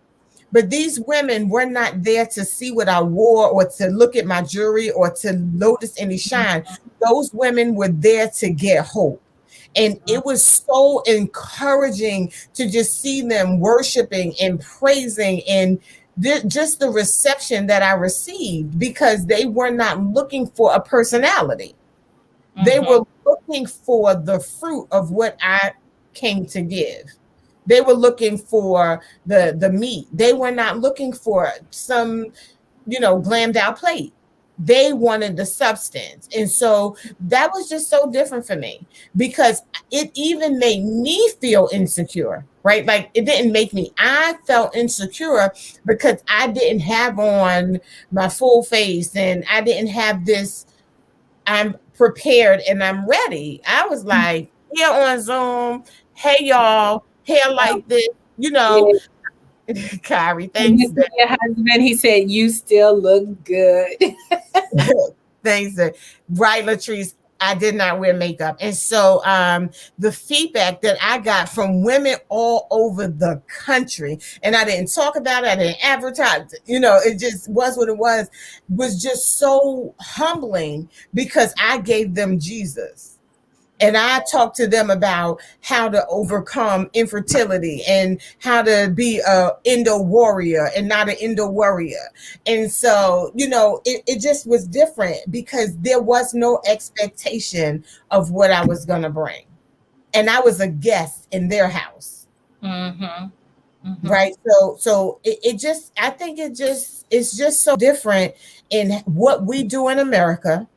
But these women were not there to see what I wore or to look at my jewelry or to notice any shine. Those women were there to get hope. And it was so encouraging to just see them worshiping and praising and just the reception that I received, because they were not looking for a personality. They were looking for the fruit of what I came to give. They were looking for the meat. They were not looking for some, you know, glammed out plate. They wanted the substance. And so that was just so different for me because it even made me feel insecure, right? Like it didn't make me, I felt insecure because I didn't have on my full face and I didn't have this, I'm prepared and I'm ready. I was like, here on Zoom, hey y'all, hair like this, you know. Kyrie, thanks. Your husband, he said, you still look good. Thanks. Right, Latrice, I did not wear makeup. And so the feedback that I got from women all over the country, and I didn't talk about it, I didn't advertise, you know, it just was what it was just so humbling because I gave them Jesus. And I talked to them about how to overcome infertility and how to be a Indo warrior and not an Indo warrior. And so, you know, it just was different because there was no expectation of what I was going to bring. And I was a guest in their house. Right. So it just, I think it's just so different in what we do in America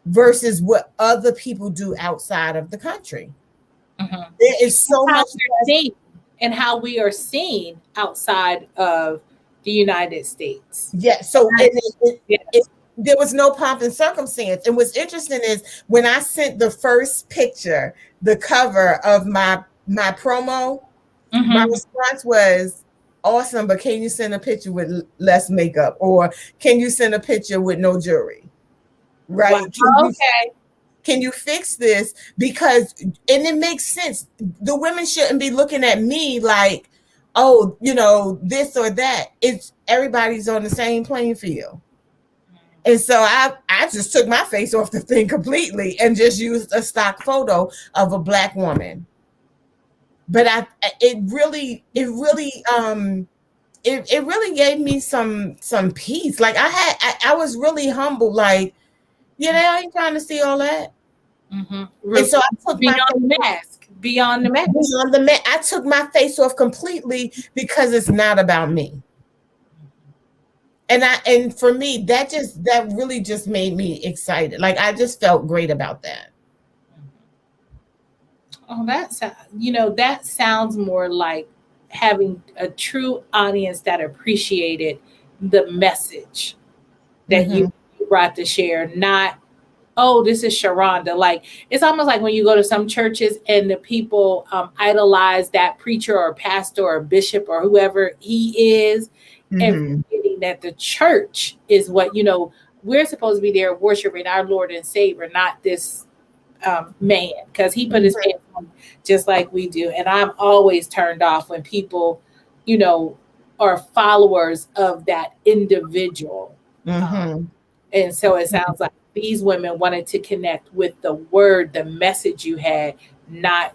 versus what other people do outside of the country. There is so much and how we are seen outside of the United States. Yeah. So there was no pomp and circumstance. And what's interesting is when I sent the first picture, the cover of my promo, my response was, awesome, but can you send a picture with less makeup, or can you send a picture with no jewelry? Right. Wow. Can you fix this? Because, and it makes sense. The women shouldn't be looking at me like, oh, you know, this or that. It's everybody's on the same playing field. And so I just took my face off the thing completely and just used a stock photo of a Black woman. But it really gave me some peace. Like I was really humble. Like, yeah, they ain't trying to see all that. And so I took beyond the mask. I took my face off completely because it's not about me. And for me, that really just made me excited. Like I just felt great about that. Oh, that sounds more like having a true audience that appreciated the message that you brought to share, not, oh, this is Sharhonda. Like, it's almost like when you go to some churches and the people idolize that preacher or pastor or bishop or whoever he is, and forgetting that the church is what, you know, we're supposed to be there worshiping our Lord and Savior, not this man, because he put his hands on just like we do. And I'm always turned off when people, you know, are followers of that individual. And so it sounds like these women wanted to connect with the word, the message you had, not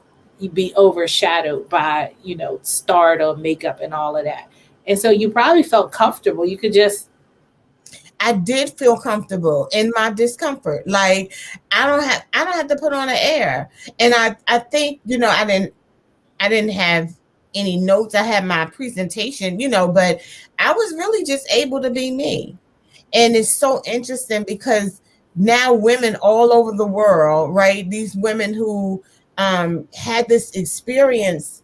be overshadowed by, you know, stardom, makeup, and all of that. And so you probably felt comfortable. You could just I did feel comfortable in my discomfort. Like I don't have to put on an air. And I think, I didn't have any notes. I had my presentation, but I was really just able to be me. And it's so interesting because now women all over the world, right? These women who had this experience,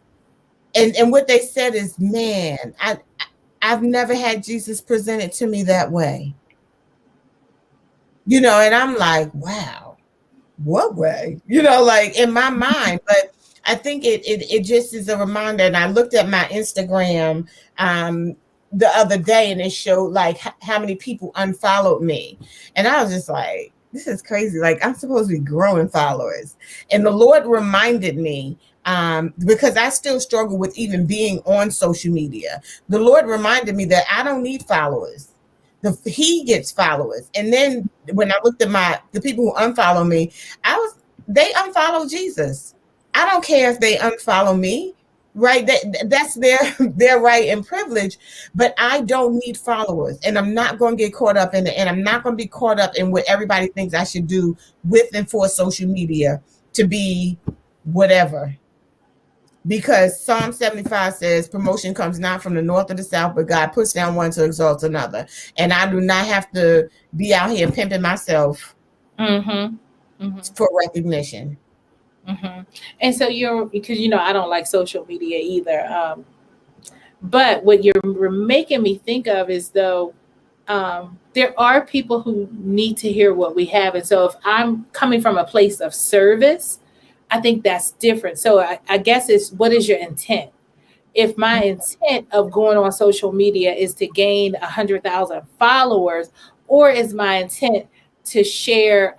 and what they said is, man, I've never had Jesus presented to me that way. And I'm like, wow, what way? Like in my mind. But I think it just is a reminder. And I looked at my Instagram the other day, and it showed like how many people unfollowed me. And I was just like, this is crazy. Like I'm supposed to be growing followers. And the Lord reminded me, because I still struggle with even being on social media. The Lord reminded me that I don't need followers. He gets followers. And then when I looked at the people who unfollow me, they unfollow Jesus. I don't care if they unfollow me, right? That's their right and privilege, but I don't need followers, and I'm not going to get caught up in it, and I'm not going to be caught up in what everybody thinks I should do with and for social media to be whatever. Because Psalm 75 says promotion comes not from the north or the south, but God puts down one to exalt another. And I do not have to be out here pimping myself for recognition. And so because I don't like social media either. But what you're making me think of is though there are people who need to hear what we have. And so if I'm coming from a place of service, I think that's different. So I guess it's, what is your intent? If my intent of going on social media is to gain 100,000 followers, or is my intent to share,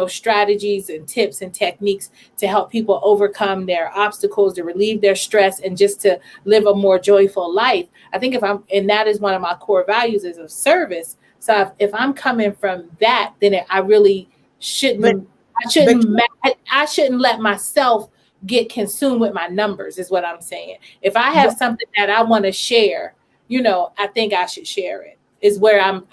strategies and tips and techniques to help people overcome their obstacles, to relieve their stress, and just to live a more joyful life. I think and that is one of my core values, is of service. So if I'm coming from that, then I really shouldn't. I shouldn't let myself get consumed with my numbers, is what I'm saying. If I have something that I want to share, I think I should share it. Is what I'm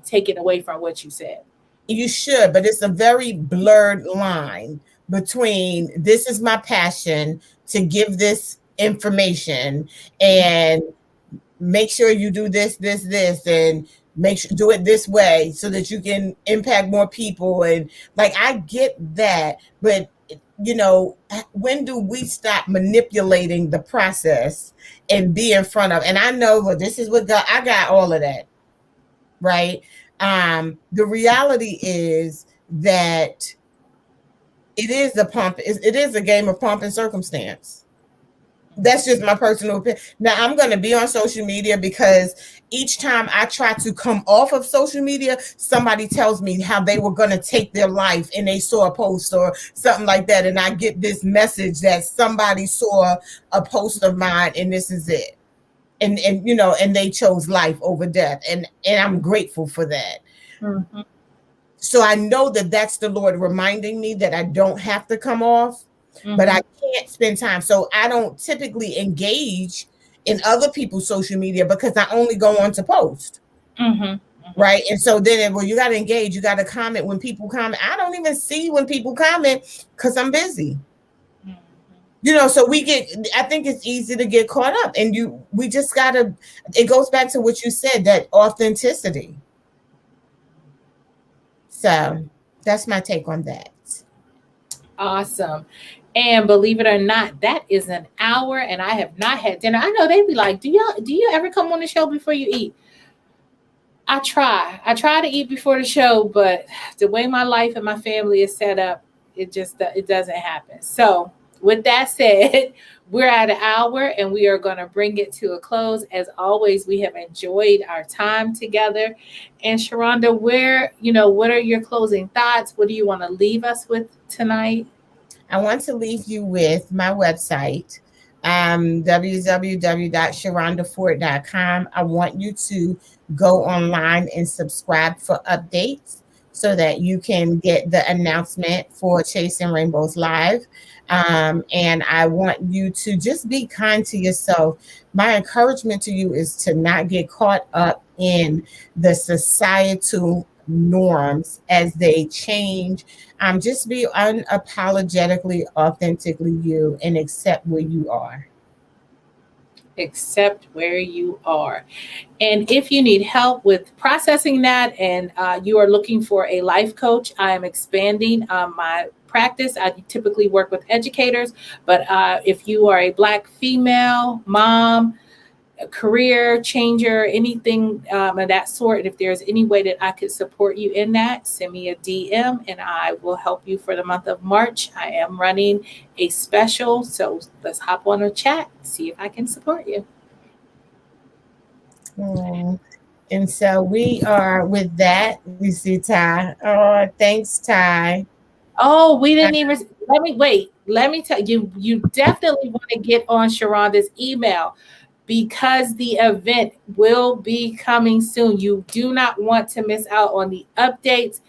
taking away from what you said. You should, but it's a very blurred line between this is my passion to give this information, and make sure you do this, and do it this way so that you can impact more people. And like, I get that, but when do we stop manipulating the process and be in front of? And I know, well, this is what God, I got all of that, right? The reality is that it is a game of pomp and circumstance. That's just my personal opinion. Now, I'm going to be on social media because each time I try to come off of social media, somebody tells me how they were going to take their life and they saw a post or something like that. And I get this message that somebody saw a post of mine and this is it. And they chose life over death. And I'm grateful for that. Mm-hmm. So I know that that's the Lord reminding me that I don't have to come off. Mm-hmm. But I can't spend time. So I don't typically engage in other people's social media because I only go on to post. Mm-hmm. Right. And so then, you got to engage. You got to comment when people comment. I don't even see when people comment because I'm busy. Mm-hmm. So I think it's easy to get caught up, and we just got to, it goes back to what you said, that authenticity. So that's my take on that. Awesome. And believe it or not, that is an hour, and I have not had dinner. I know they'd be like, do you ever come on the show before you eat? I try to eat before the show, but the way my life and my family is set up, it doesn't happen. So with that said, we're at an hour and we are going to bring it to a close. As always, we have enjoyed our time together. And Sharhonda, what are your closing thoughts? What do you want to leave us with tonight? I want to leave you with my website, www.sharhondaford.com. I want you to go online and subscribe for updates. so that you can get the announcement for Chasing Rainbows Live. And I want you to just be kind to yourself. My encouragement to you is to not get caught up in the societal norms as they change. Just be unapologetically, authentically you and accept where you are. Accept where you are. And if you need help with processing that and you are looking for a life coach, I am expanding my practice. I typically work with educators, but if you are a Black female, mom, a career changer, anything of that sort, and if there's any way that I could support you in that, send me a DM and I will help you for the month of March. I am running a special, so let's hop on a chat, see if I can support you. And so we are with that. We see Ty. Oh, thanks, Ty. Oh, we didn't even let me wait. Let me tell you, you definitely want to get on Sharhonda's email because the event will be coming soon. You do not want to miss out on the updates.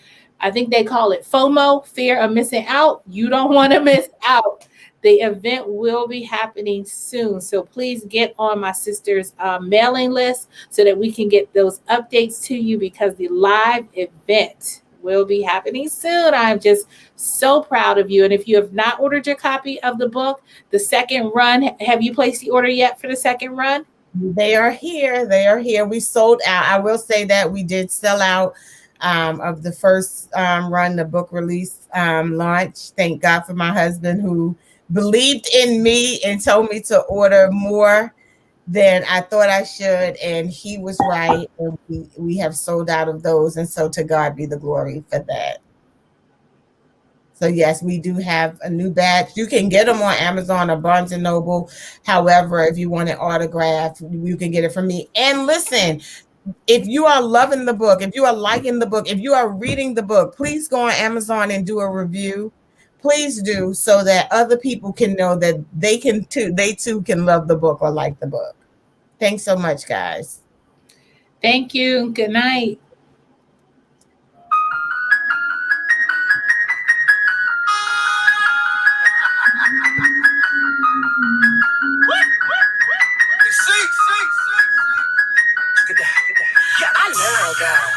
I think they call it FOMO, fear of missing out. You don't want to miss out. The event will be happening soon. So please get on my sister's mailing list so that we can get those updates to you because the live event will be happening soon. I'm just so proud of you. And if you have not ordered your copy of the book, the second run, have you placed the order yet for the second run? They are here. They are here. We sold out. I will say that we did sell out of the first run, the book release launch. Thank God for my husband who believed in me and told me to order more than I thought I should. And he was right. And we have sold out of those. And so to God be the glory for that. So yes, we do have a new batch. You can get them on Amazon or Barnes and Noble. However, if you want it autographed, you can get it from me. And listen, if you are loving the book, if you are liking the book, if you are reading the book, please go on Amazon and do a review. Please do, so that other people can know that they too can love the book or like the book. Thanks so much, guys. Thank you. Good night. I love God.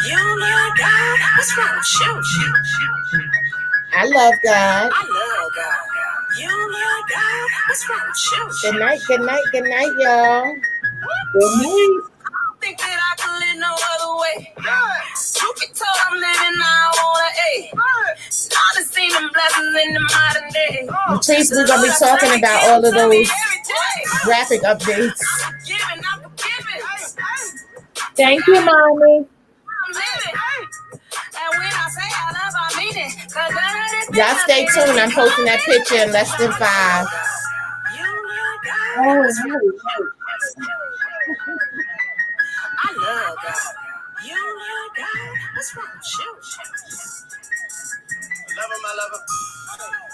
You love God? What's wrong with you? I love God. I love God. You love God? What's wrong with you? Good night, good night, good night, y'all. Good night. I don't think that I can live no other way. You can tell I'm living now on a started seeing them blessings in the modern day. Patrice, we're gonna be talking about all of those graphic updates. I'm giving. Thank you, Mommy. I'm living. And when I say I love, I mean it. 'Cause Y'all stay tuned. I'm posting that picture in less than 5. Oh, I love God. You love God? What's wrong with you? I love him, I love him.